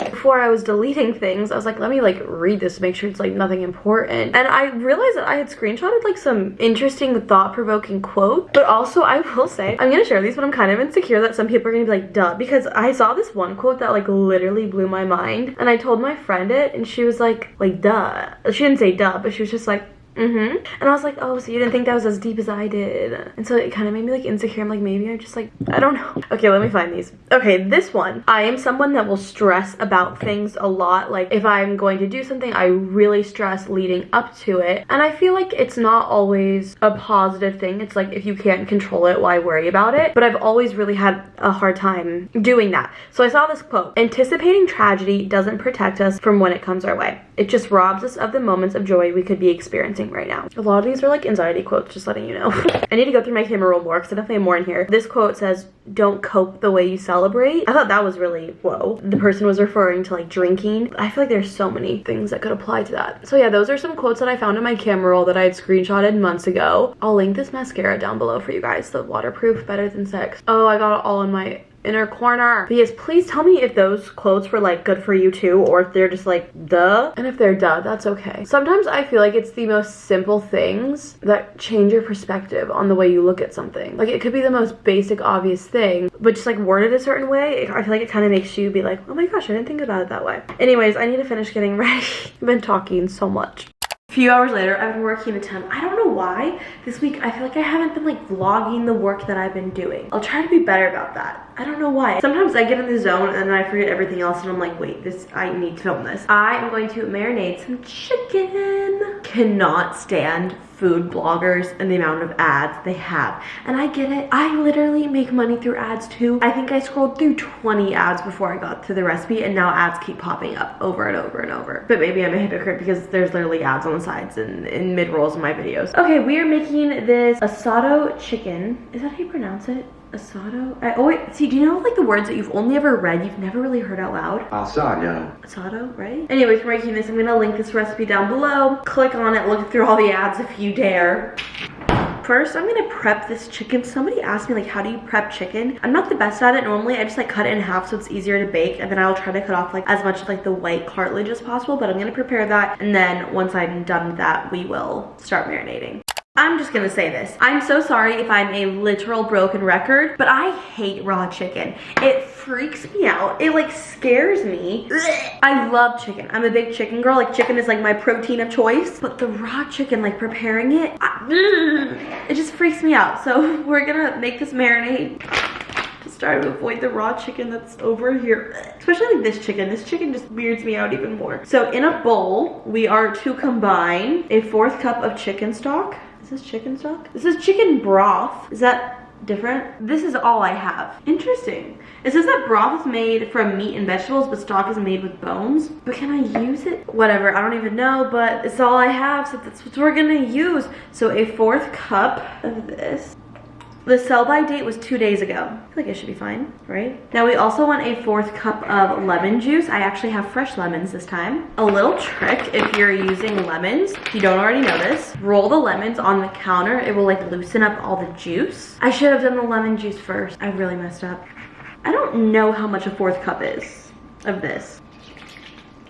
Before I was deleting things, I was like, let me like read this to make sure it's like nothing important. And I realized that I had screenshotted like some interesting thought-provoking quote. But also, I will say, I'm gonna share these, but I'm kind of insecure that some people are gonna be like, duh, because I saw this one quote that like literally blew my mind. And I told my friend it and she was like duh. She didn't say duh, but she was just like, and I was like, oh, so you didn't think that was as deep as I did? And so it kind of made me like insecure. I'm like, maybe I'm just like, I don't know. Okay, let me find these. Okay, this one. I am someone that will stress about things a lot. Like, if I'm going to do something, I really stress leading up to it. And I feel like it's not always a positive thing. It's like, if you can't control it, why worry about it? But I've always really had a hard time doing that. So I saw this quote: anticipating tragedy doesn't protect us from when it comes our way. It just robs us of the moments of joy we could be experiencing right now. A lot of these are like anxiety quotes, just letting you know. I need to go through my camera roll more because I definitely have more in here. This quote says, don't cope the way you celebrate. I thought that was really, whoa. The person was referring to like drinking. I feel like there's so many things that could apply to that. So yeah, those are some quotes that I found in my camera roll that I had screenshotted months ago. I'll link this mascara down below for you guys. The waterproof, better than sex. Oh, I got it all in my inner corner. But yes, please tell me if those clothes were like good for you too, or if they're just like duh. And if they're duh, that's okay. Sometimes I feel like it's the most simple things that change your perspective on the way you look at something. Like it could be the most basic, obvious thing, but just like worded a certain way, I feel like it kind of makes you be like, oh my gosh, I didn't think about it that way. Anyways, I need to finish getting ready. I've been talking so much. A few hours later, I've been working a ton. I don't know why. This week, I feel like I haven't been like vlogging the work that I've been doing. I'll try to be better about that. I don't know why. Sometimes I get in the zone and then I forget everything else and I'm like, wait, I need to film this. I am going to marinate some chicken. Cannot stand food bloggers and the amount of ads they have. And I get it. I literally make money through ads too. I think I scrolled through 20 ads before I got to the recipe, and now ads keep popping up over and over and over. But maybe I'm a hypocrite because there's literally ads on the sides and in mid-rolls in my videos. Okay, we are making this asado chicken. Is that how you pronounce it? Asado? I always see, do you know like the words that you've only ever read, you've never really heard out loud? Asado, right? Anyways, we're making this. I'm gonna link this recipe down below. Click on it, look through all the ads if you dare. First, I'm gonna prep this chicken. Somebody asked me like, how do you prep chicken? I'm not the best at it. Normally, I just like cut it in half so it's easier to bake, and then I'll try to cut off like as much of like the white cartilage as possible, but I'm gonna prepare that, and then once I'm done with that, we will start marinating. I'm just gonna say this. I'm so sorry if I'm a literal broken record, but I hate raw chicken. It freaks me out. It like scares me. I love chicken. I'm a big chicken girl. Like chicken is like my protein of choice, but the raw chicken, like preparing it, it just freaks me out. So we're gonna make this marinade. Just try to avoid the raw chicken that's over here. Especially like this chicken. This chicken just weirds me out even more. So in a bowl, we are to combine a 1/4 cup of chicken stock. Is this chicken stock? This is chicken broth. Is that different? This is all I have. Interesting. It says that broth is made from meat and vegetables, but stock is made with bones. But can I use it? Whatever, I don't even know, but it's all I have, so that's what we're gonna use. So a 1/4 cup of this. The sell-by date was 2 days ago. I feel like it should be fine, right? Now we also want a 1/4 cup of lemon juice. I actually have fresh lemons this time. A little trick if you're using lemons, if you don't already know this, roll the lemons on the counter. It will like loosen up all the juice. I should have done the lemon juice first. I really messed up. I don't know how much a 1/4 cup is of this.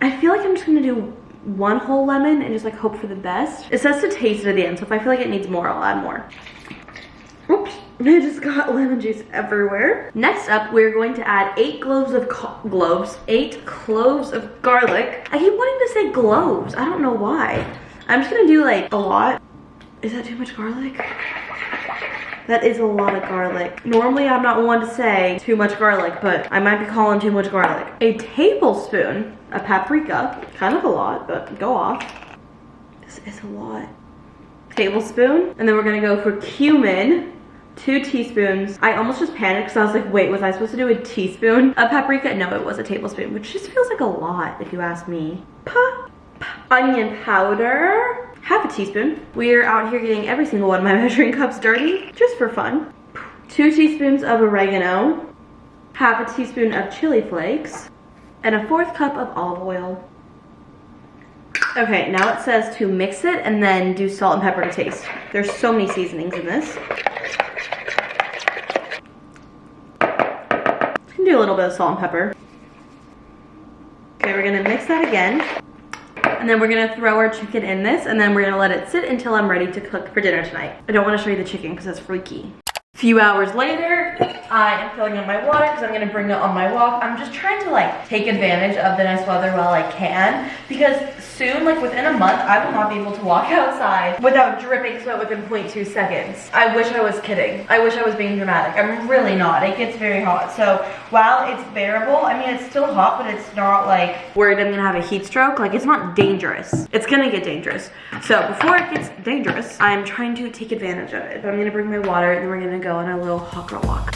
I feel like I'm just gonna do 1 whole lemon and just like hope for the best. It says to taste it at the end, so if I feel like it needs more, I'll add more. Oops, I just got lemon juice everywhere. Next up, we're going to add 8 cloves of garlic. I keep wanting to say cloves. I don't know why. I'm just gonna do like a lot. Is that too much garlic? That is a lot of garlic. Normally, I'm not one to say too much garlic, but I might be calling too much garlic. A tablespoon of paprika. Kind of a lot, but go off. This is a lot. Tablespoon. And then we're gonna go for cumin. 2 teaspoons. I almost just panicked because I was like, wait, was I supposed to do a teaspoon of paprika? No, it was a tablespoon, which just feels like a lot if you ask me. Onion powder. 1/2 teaspoon. We're out here getting every single one of my measuring cups dirty, just for fun. 2 teaspoons of oregano. 1/2 teaspoon of chili flakes. And a 1/4 cup of olive oil. Okay, now it says to mix it and then do salt and pepper to taste. There's so many seasonings in this. Do a little bit of salt and pepper. Okay, we're gonna mix that again. And then we're gonna throw our chicken in this, and then we're gonna let it sit until I'm ready to cook for dinner tonight. I don't wanna show you the chicken because that's freaky. A few hours later, I am filling up my water because I'm gonna bring it on my walk. I'm just trying to like take advantage of the nice weather while I can, because soon, like within a month, I will not be able to walk outside without dripping sweat within 0.2 seconds. I wish I was kidding. I wish I was being dramatic. I'm really not. It gets very hot. So while it's bearable, I mean, it's still hot, but it's not like worried I'm gonna have a heat stroke. Like, it's not dangerous. It's gonna get dangerous. So before it gets dangerous, I'm trying to take advantage of it. But I'm gonna bring my water and then we're gonna go on a little hot girl walk.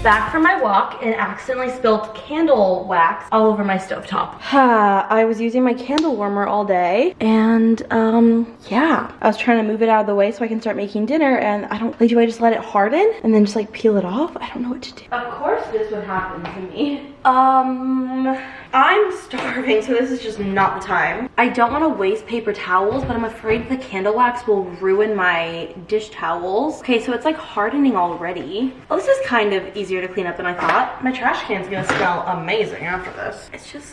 Back from my walk and accidentally spilled candle wax all over my stovetop. I was using my candle warmer all day, and yeah, I was trying to move it out of the way so I can start making dinner, and I don't, like, do I just let it harden and then just like peel it off? I don't know what to do. Of course this would happen to me. I'm starving, so this is just not the time. I don't want to waste paper towels, but I'm afraid the candle wax will ruin my dish towels. Okay, so it's like hardening already. Well, this is kind of easier to clean up than I thought. My trash can's gonna smell amazing after this.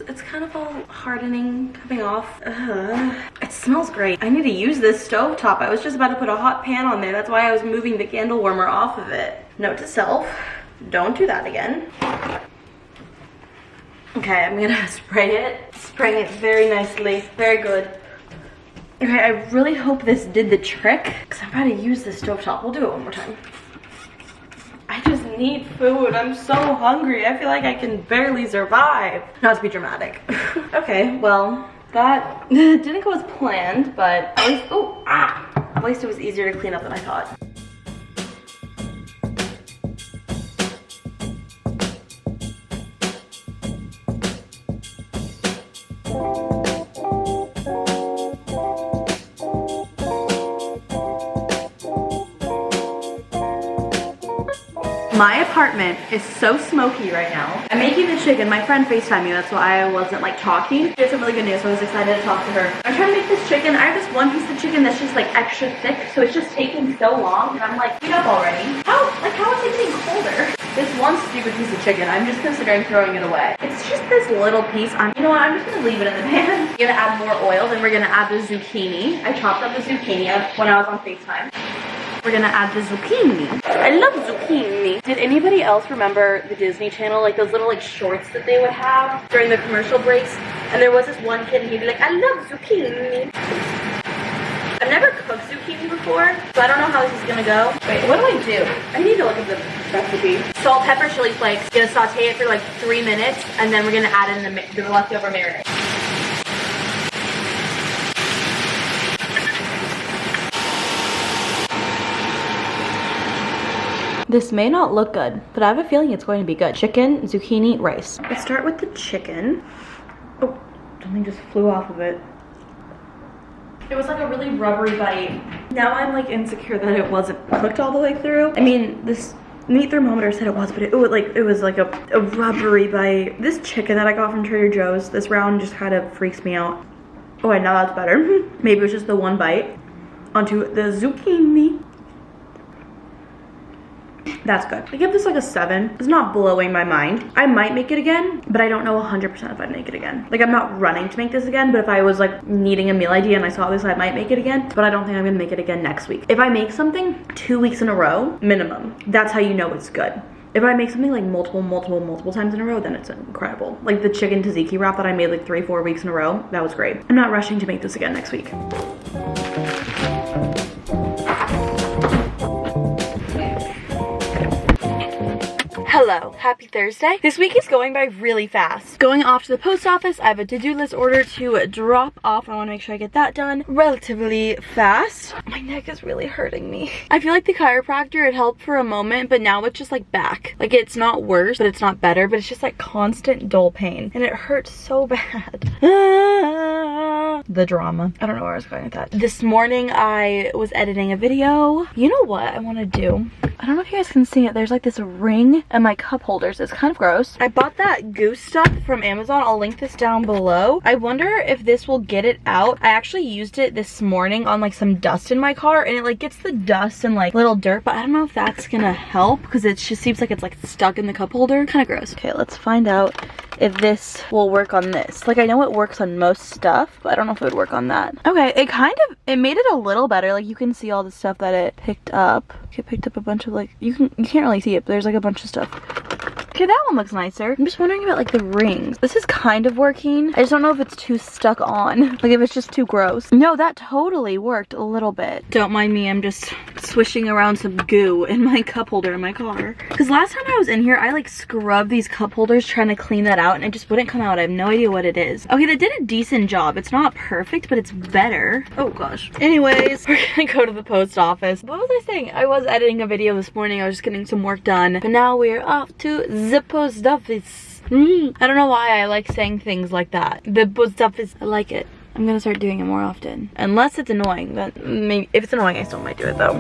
It's kind of all hardening, coming off. It smells great. I need to use this stovetop. I was just about to put a hot pan on there. That's why I was moving the candle warmer off of it. Note to self, don't do that again. Okay, I'm gonna spray it. Spraying it very nicely. Very good. Okay, I really hope this did the trick, because I'm about to use this stovetop. We'll do it one more time. I just need food. I'm so hungry. I feel like I can barely survive. Not to be dramatic. Okay, well, that didn't go as planned, but at least, at least it was easier to clean up than I thought. My apartment is so smoky right now. I'm making the chicken. My friend FaceTimed me. That's why I wasn't like talking. She had some really good news, so I was excited to talk to her. I'm trying to make this chicken. I have this one piece of chicken that's just like extra thick, so it's just taking so long. And I'm like, heat up already. How is it getting colder? This one stupid piece of chicken, I'm just considering throwing it away. It's just this little piece. You know what? I'm just gonna leave it in the pan. We're gonna add more oil, then we're gonna add the zucchini. I chopped up the zucchini when I was on FaceTime. We're gonna add the zucchini. I love zucchini. Did anybody else remember the Disney Channel, like those little like shorts that they would have during the commercial breaks? And there was this one kid and he'd be like, I love zucchini. I've never cooked zucchini before, so I don't know how this is gonna go. Wait, what do? I need to look at the recipe. Salt, pepper, chili flakes. Gonna saute it for like 3 minutes, and then we're gonna add in the leftover marinade. This may not look good, but I have a feeling it's going to be good. Chicken, zucchini, rice. Let's start with the chicken. Oh, something just flew off of it. It was like a really rubbery bite. Now I'm like insecure that it wasn't cooked all the way through. I mean, this meat thermometer said it was, but it was like a rubbery bite. This chicken that I got from Trader Joe's, this round just kind of freaks me out. Oh, wait, now that's better. Maybe it was just the one bite. Onto the zucchini. That's good. I give this like a 7. It's not blowing my mind. I might make it again, but I don't know 100% if I'd make it again. Like, I'm not running to make this again, but if I was like needing a meal idea and I saw this, I might make it again, but I don't think I'm gonna make it again next week. If I make something 2 weeks in a row, minimum, that's how you know it's good. If I make something like multiple times in a row, then it's incredible. Like the chicken tzatziki wrap that I made like 3-4 weeks in a row, that was great. I'm not rushing to make this again next week. Hello, happy Thursday. This week is going by really fast. Going off to the post office, I have a to-do list order to drop off. I want to make sure I get that done relatively fast. My neck is really hurting me. I feel like the chiropractor, it helped for a moment, but now it's just like back. Like it's not worse, but it's not better, but it's just like constant dull pain and it hurts so bad. The drama. I don't know where I was going with that. This morning I was editing a video. You know what I want to do? I don't know if you guys can see it. There's like this ring and my cup holders. It's kind of gross. I bought that goose stuff from Amazon. I'll link this down below. I wonder if this will get it out. I actually used it this morning on like some dust in my car and it like gets the dust and like little dirt, but I don't know if that's gonna help because it just seems like it's like stuck in the cup holder. Kind of gross. Okay, let's find out if this will work on this. Like I know it works on most stuff, but I don't know if it would work on that. Okay, it made it a little better. Like you can see all the stuff that it picked up. It picked up a bunch of like, you can't really see it, but there's like a bunch of stuff. Okay, that one looks nicer. I'm just wondering about like the rings. This is kind of working. I just don't know if it's too stuck on. Like if it's just too gross. No, that totally worked a little bit. Don't mind me, I'm just swishing around some goo in my cup holder in my car. Because last time I was in here, I like scrubbed these cup holders trying to clean that out and it just wouldn't come out. I have no idea what it is. Okay, that did a decent job. It's not perfect, but it's better. Oh gosh. Anyways, we're gonna go to the post office. What was I saying? I was editing a video this morning. I was just getting some work done. But now we're off to the post office. I don't know why I like saying things like that. The post office, I like it. I'm gonna start doing it more often. Unless it's annoying, then maybe if it's annoying, I still might do it though.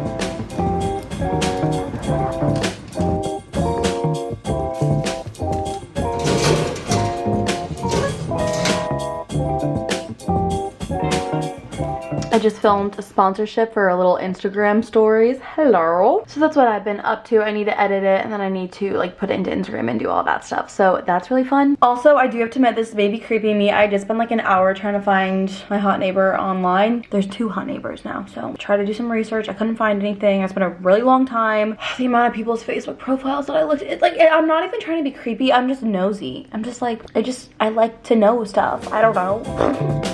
I just filmed a sponsorship for a little Instagram stories. Hello. So that's what I've been up to. I need to edit it and then I need to like put it into Instagram and do all that stuff. So that's really fun. Also, I do have to admit, this may be creepy me. I just spent like an hour trying to find my hot neighbor online. There's 2 hot neighbors now. So try to do some research. I couldn't find anything. It's been a really long time. The amount of people's Facebook profiles that I looked at, like, I'm not even trying to be creepy. I'm just nosy. I'm just like, I like to know stuff. I don't know.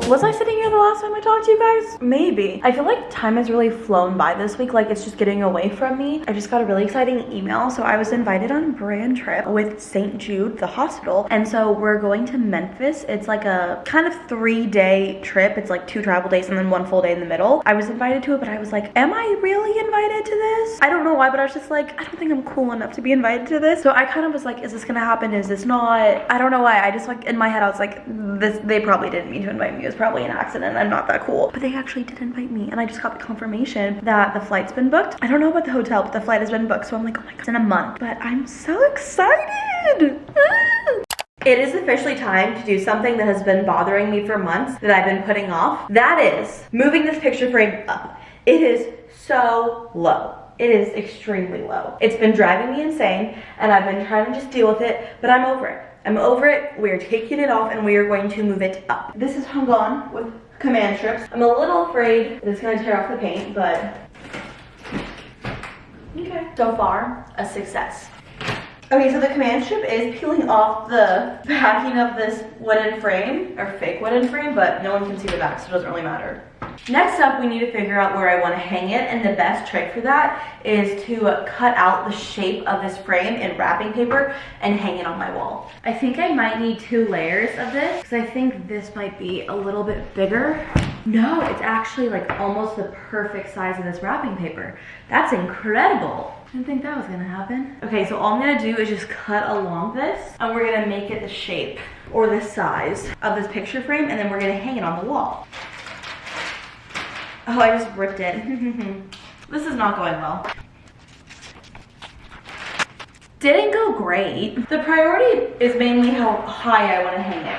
Was I sitting here the last time I talked to you guys? Maybe. I feel like time has really flown by this week, like it's just getting away from me. I just got a really exciting email. So I was invited on a brand trip with St. Jude, the hospital. And so we're going to Memphis. It's like a kind of 3-day trip. It's like 2 travel days and then 1 full day in the middle. I was invited to it, but I was like, am I really invited to this? I don't know why, but I was just like, I don't think I'm cool enough to be invited to this. So I kind of was like, is this gonna happen? Is this not? I don't know why. I just like, in my head, I was like, they probably didn't mean to invite me. It was probably an accident. I'm not that cool. But they actually did invite me, and I just got the confirmation that the flight's been booked. I don't know about the hotel, but the flight has been booked. So I'm like, oh my god, it's in a month. But I'm so excited. It is officially time to do something that has been bothering me for months that I've been putting off. That is moving this picture frame up. It is so low. It is extremely low. It's been driving me insane, and I've been trying to just deal with it, but I'm over it. I'm over it. We're taking it off and we are going to move it up. This is hung on with command strips. I'm a little afraid that it's gonna tear off the paint, but okay. So far, a success. Okay, so the command strip is peeling off the backing of this wooden frame, or fake wooden frame, but no one can see the back, so it doesn't really matter. Next up, we need to figure out where I want to hang it, and the best trick for that is to cut out the shape of this frame in wrapping paper and hang it on my wall. I think I might need 2 layers of this, because I think this might be a little bit bigger. No, it's actually like almost the perfect size of this wrapping paper. That's incredible. I didn't think that was gonna happen. Okay, so all I'm gonna do is just cut along this, and we're gonna make it the shape or the size of this picture frame, and then we're gonna hang it on the wall. Oh, I just ripped it. This is not going well. Didn't go great. The priority is mainly how high I want to hang it.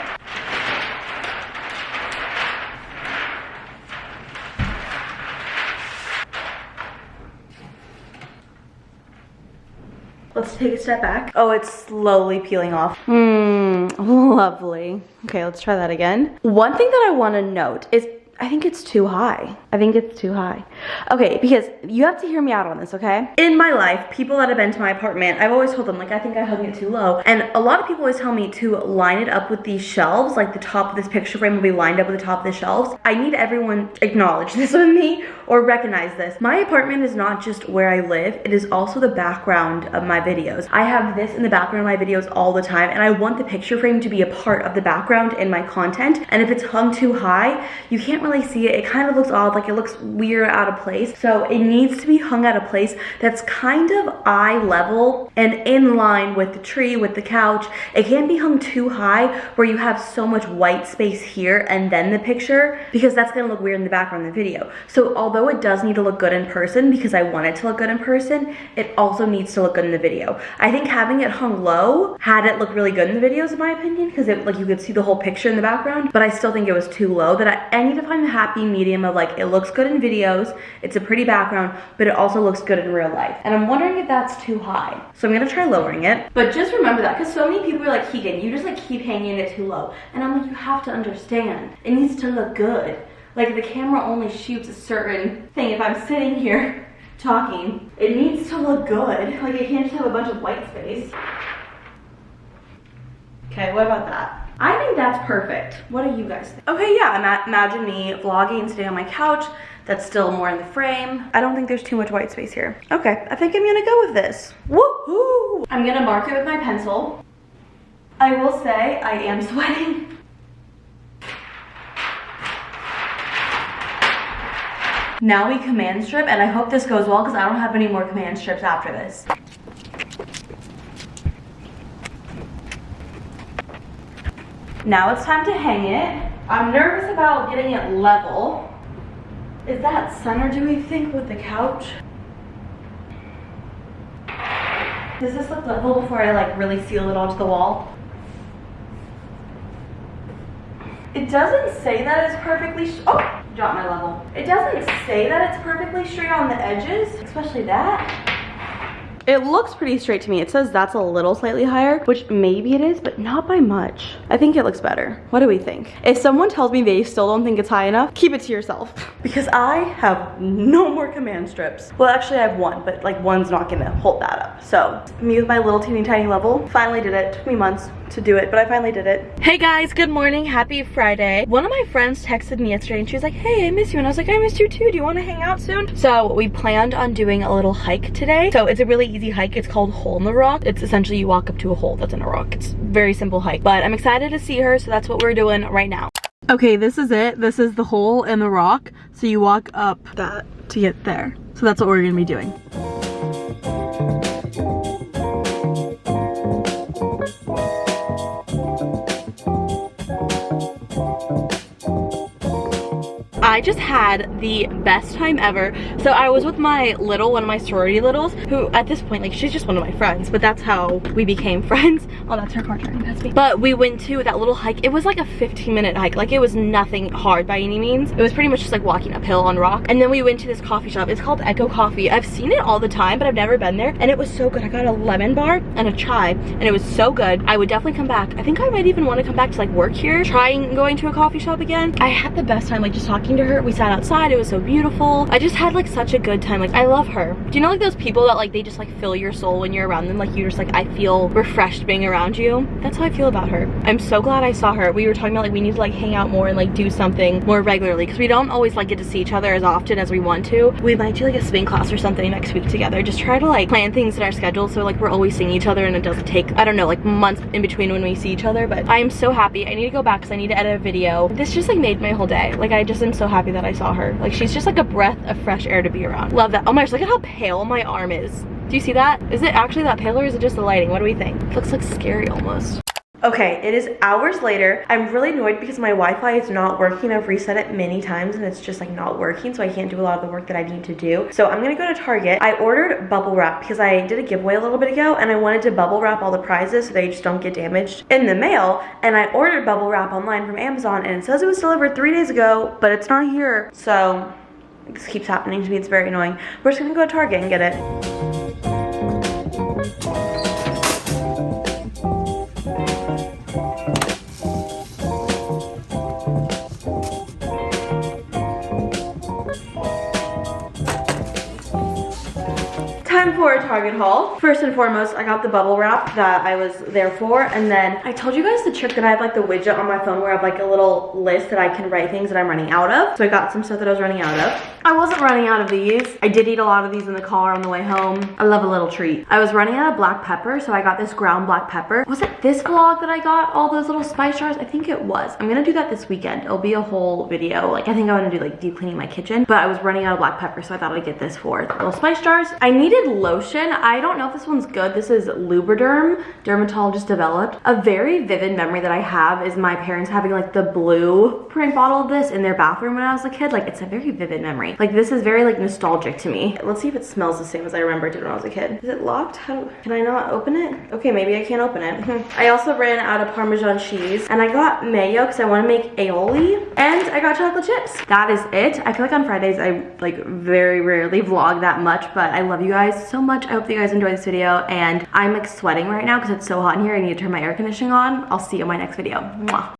Let's take a step back. Oh, it's slowly peeling off. Lovely. Okay, let's try that again. One thing that I want to note is I think it's too high. I think it's too high. Okay, because you have to hear me out on this, okay? In my life, people that have been to my apartment, I've always told them, like, I think I hung it too low. And a lot of people always tell me to line it up with these shelves, like the top of this picture frame will be lined up with the top of the shelves. I need everyone to acknowledge this with me or recognize this. My apartment is not just where I live, it is also the background of my videos. I have this in the background of my videos all the time, and I want the picture frame to be a part of the background in my content. And if it's hung too high, you can't really see it. It kind of looks odd, like it looks weird, out of place. So it needs to be hung at a place that's kind of eye level and in line with the tree, with the couch. It can't be hung too high where you have so much white space here and then the picture, because that's gonna look weird in the background of the video. So although it does need to look good in person, because I want it to look good in person, it also needs to look good in the video. I think having it hung low had it look really good in the videos, in my opinion, because it, like, you could see the whole picture in the background, but I still think it was too low. That I need to find the happy medium of, like, it looks good in videos, it's a pretty background, but it also looks good in real life. And I'm wondering if that's too high. So I'm gonna try lowering it. But just remember that, because so many people are like, Keegan, you just like keep hanging it too low. And I'm like, you have to understand, it needs to look good. Like, the camera only shoots a certain thing. If I'm sitting here talking, it needs to look good. Like, it can't just have a bunch of white space. Okay, what about that? I think that's perfect. What do you guys think? Okay, yeah, imagine me vlogging, sitting on my couch. That's still more in the frame. I don't think there's too much white space here. Okay, I think I'm gonna go with this. Woohoo! I'm gonna mark it with my pencil. I will say I am sweating. Now we command strip, and I hope this goes well because I don't have any more command strips after this. Now it's time to hang it. I'm nervous about getting it level. Is that center, do we think, with the couch? Does this look level before I like really seal it onto the wall? It doesn't say that it's perfectly, oh, drop my level. It doesn't say that it's perfectly straight on the edges, especially that. It looks pretty straight to me. It says that's a little slightly higher, which maybe it is, but not by much. I think it looks better. What do we think? If someone tells me they still don't think it's high enough, keep it to yourself. Because I have no more command strips. Well, actually I have one, but like one's not gonna hold that up. So me with my little teeny tiny level, finally did it. Took me months to do it, but I finally did it. Hey guys, good morning, happy Friday. One of my friends texted me yesterday and she was like, hey, I miss you. And I was like, I missed you too. Do you wanna hang out soon? So we planned on doing a little hike today. So it's a really easy hike. It's called Hole in the Rock. It's essentially you walk up to a hole that's in a rock. It's a very simple hike, but I'm excited to see her, so that's what we're doing right now. Okay, this is it. This is the hole in the rock. So you walk up that to get there. So that's what we're gonna be doing. I just had the best time ever. So I was with my one of my sorority littles, who at this point, like, she's just one of my friends, but that's how we became friends. Oh, that's her car driving past me. But we went to that little hike. It was like a 15-minute hike. Like, it was nothing hard by any means. It was pretty much just like walking uphill on rock. And then we went to this coffee shop. It's called Echo Coffee. I've seen it all the time, but I've never been there. And it was so good. I got a lemon bar and a chai, and it was so good. I would definitely come back. I think I might even want to come back to like work here, trying going to a coffee shop again. I had the best time, like, just talking to her. We sat outside. It was so beautiful. I just had like such a good time. Like, I love her. Do you know like those people that like they just like fill your soul when you're around them? Like, you're just like, I feel refreshed being around you. That's how I feel about her. I'm so glad I saw her. We were talking about like we need to like hang out more and like do something more regularly, because we don't always like get to see each other as often as we want to. We might do like a swing class or something next week together. Just try to like plan things in our schedule so like we're always seeing each other and it doesn't take, I don't know, like months in between when we see each other. But I am so happy. I need to go back because I need to edit a video. This just like made my whole day. Like, I just am so happy that I saw her. Like, she's just like a breath of fresh air to be around. Love that. Oh my gosh, look at how pale my arm is. Do you see that? Is it actually that pale or is it just the lighting? What do we think? It looks like scary almost. Okay, it is hours later. I'm really annoyed because my Wi-Fi is not working. I've reset it many times and it's just like not working, so I can't do a lot of the work that I need to do. So I'm gonna go to Target. I ordered bubble wrap because I did a giveaway a little bit ago and I wanted to bubble wrap all the prizes so they just don't get damaged in the mail. And I ordered bubble wrap online from Amazon and it says it was delivered 3 days ago, but it's not here. So this keeps happening to me. It's very annoying. We're just gonna go to Target and get it. Time for a Target haul. First and foremost, I got the bubble wrap that I was there for, and then I told you guys the trick that I have like the widget on my phone where I have like a little list that I can write things that I'm running out of. So I got some stuff that I was running out of. I wasn't running out of these. I did eat a lot of these in the car on the way home. I love a little treat. I was running out of black pepper, so I got this ground black pepper. Was it this vlog that I got all those little spice jars? I think it was. I'm gonna do that this weekend. It'll be a whole video. Like, I think I'm gonna do like deep cleaning my kitchen, but I was running out of black pepper, so I thought I'd get this for the little spice jars. I needed lotion. I don't know if this one's good. This is Lubriderm, dermatologist developed. A very vivid memory that I have is my parents having like the blue print bottle of this in their bathroom when I was a kid. Like, it's a very vivid memory. Like, this is very like nostalgic to me. Let's see if it smells the same as I remember it did when I was a kid. Is it locked? Can I not open it? Okay, maybe I can't open it. I also ran out of Parmesan cheese and I got mayo because I want to make aioli, and I got chocolate chips. That is it. I feel like on Fridays I like very rarely vlog that much, but I love you guys so much. I hope that you guys enjoy this video, and I'm like sweating right now because it's so hot in here. I need to turn my air conditioning on. I'll see you in my next video. Mwah.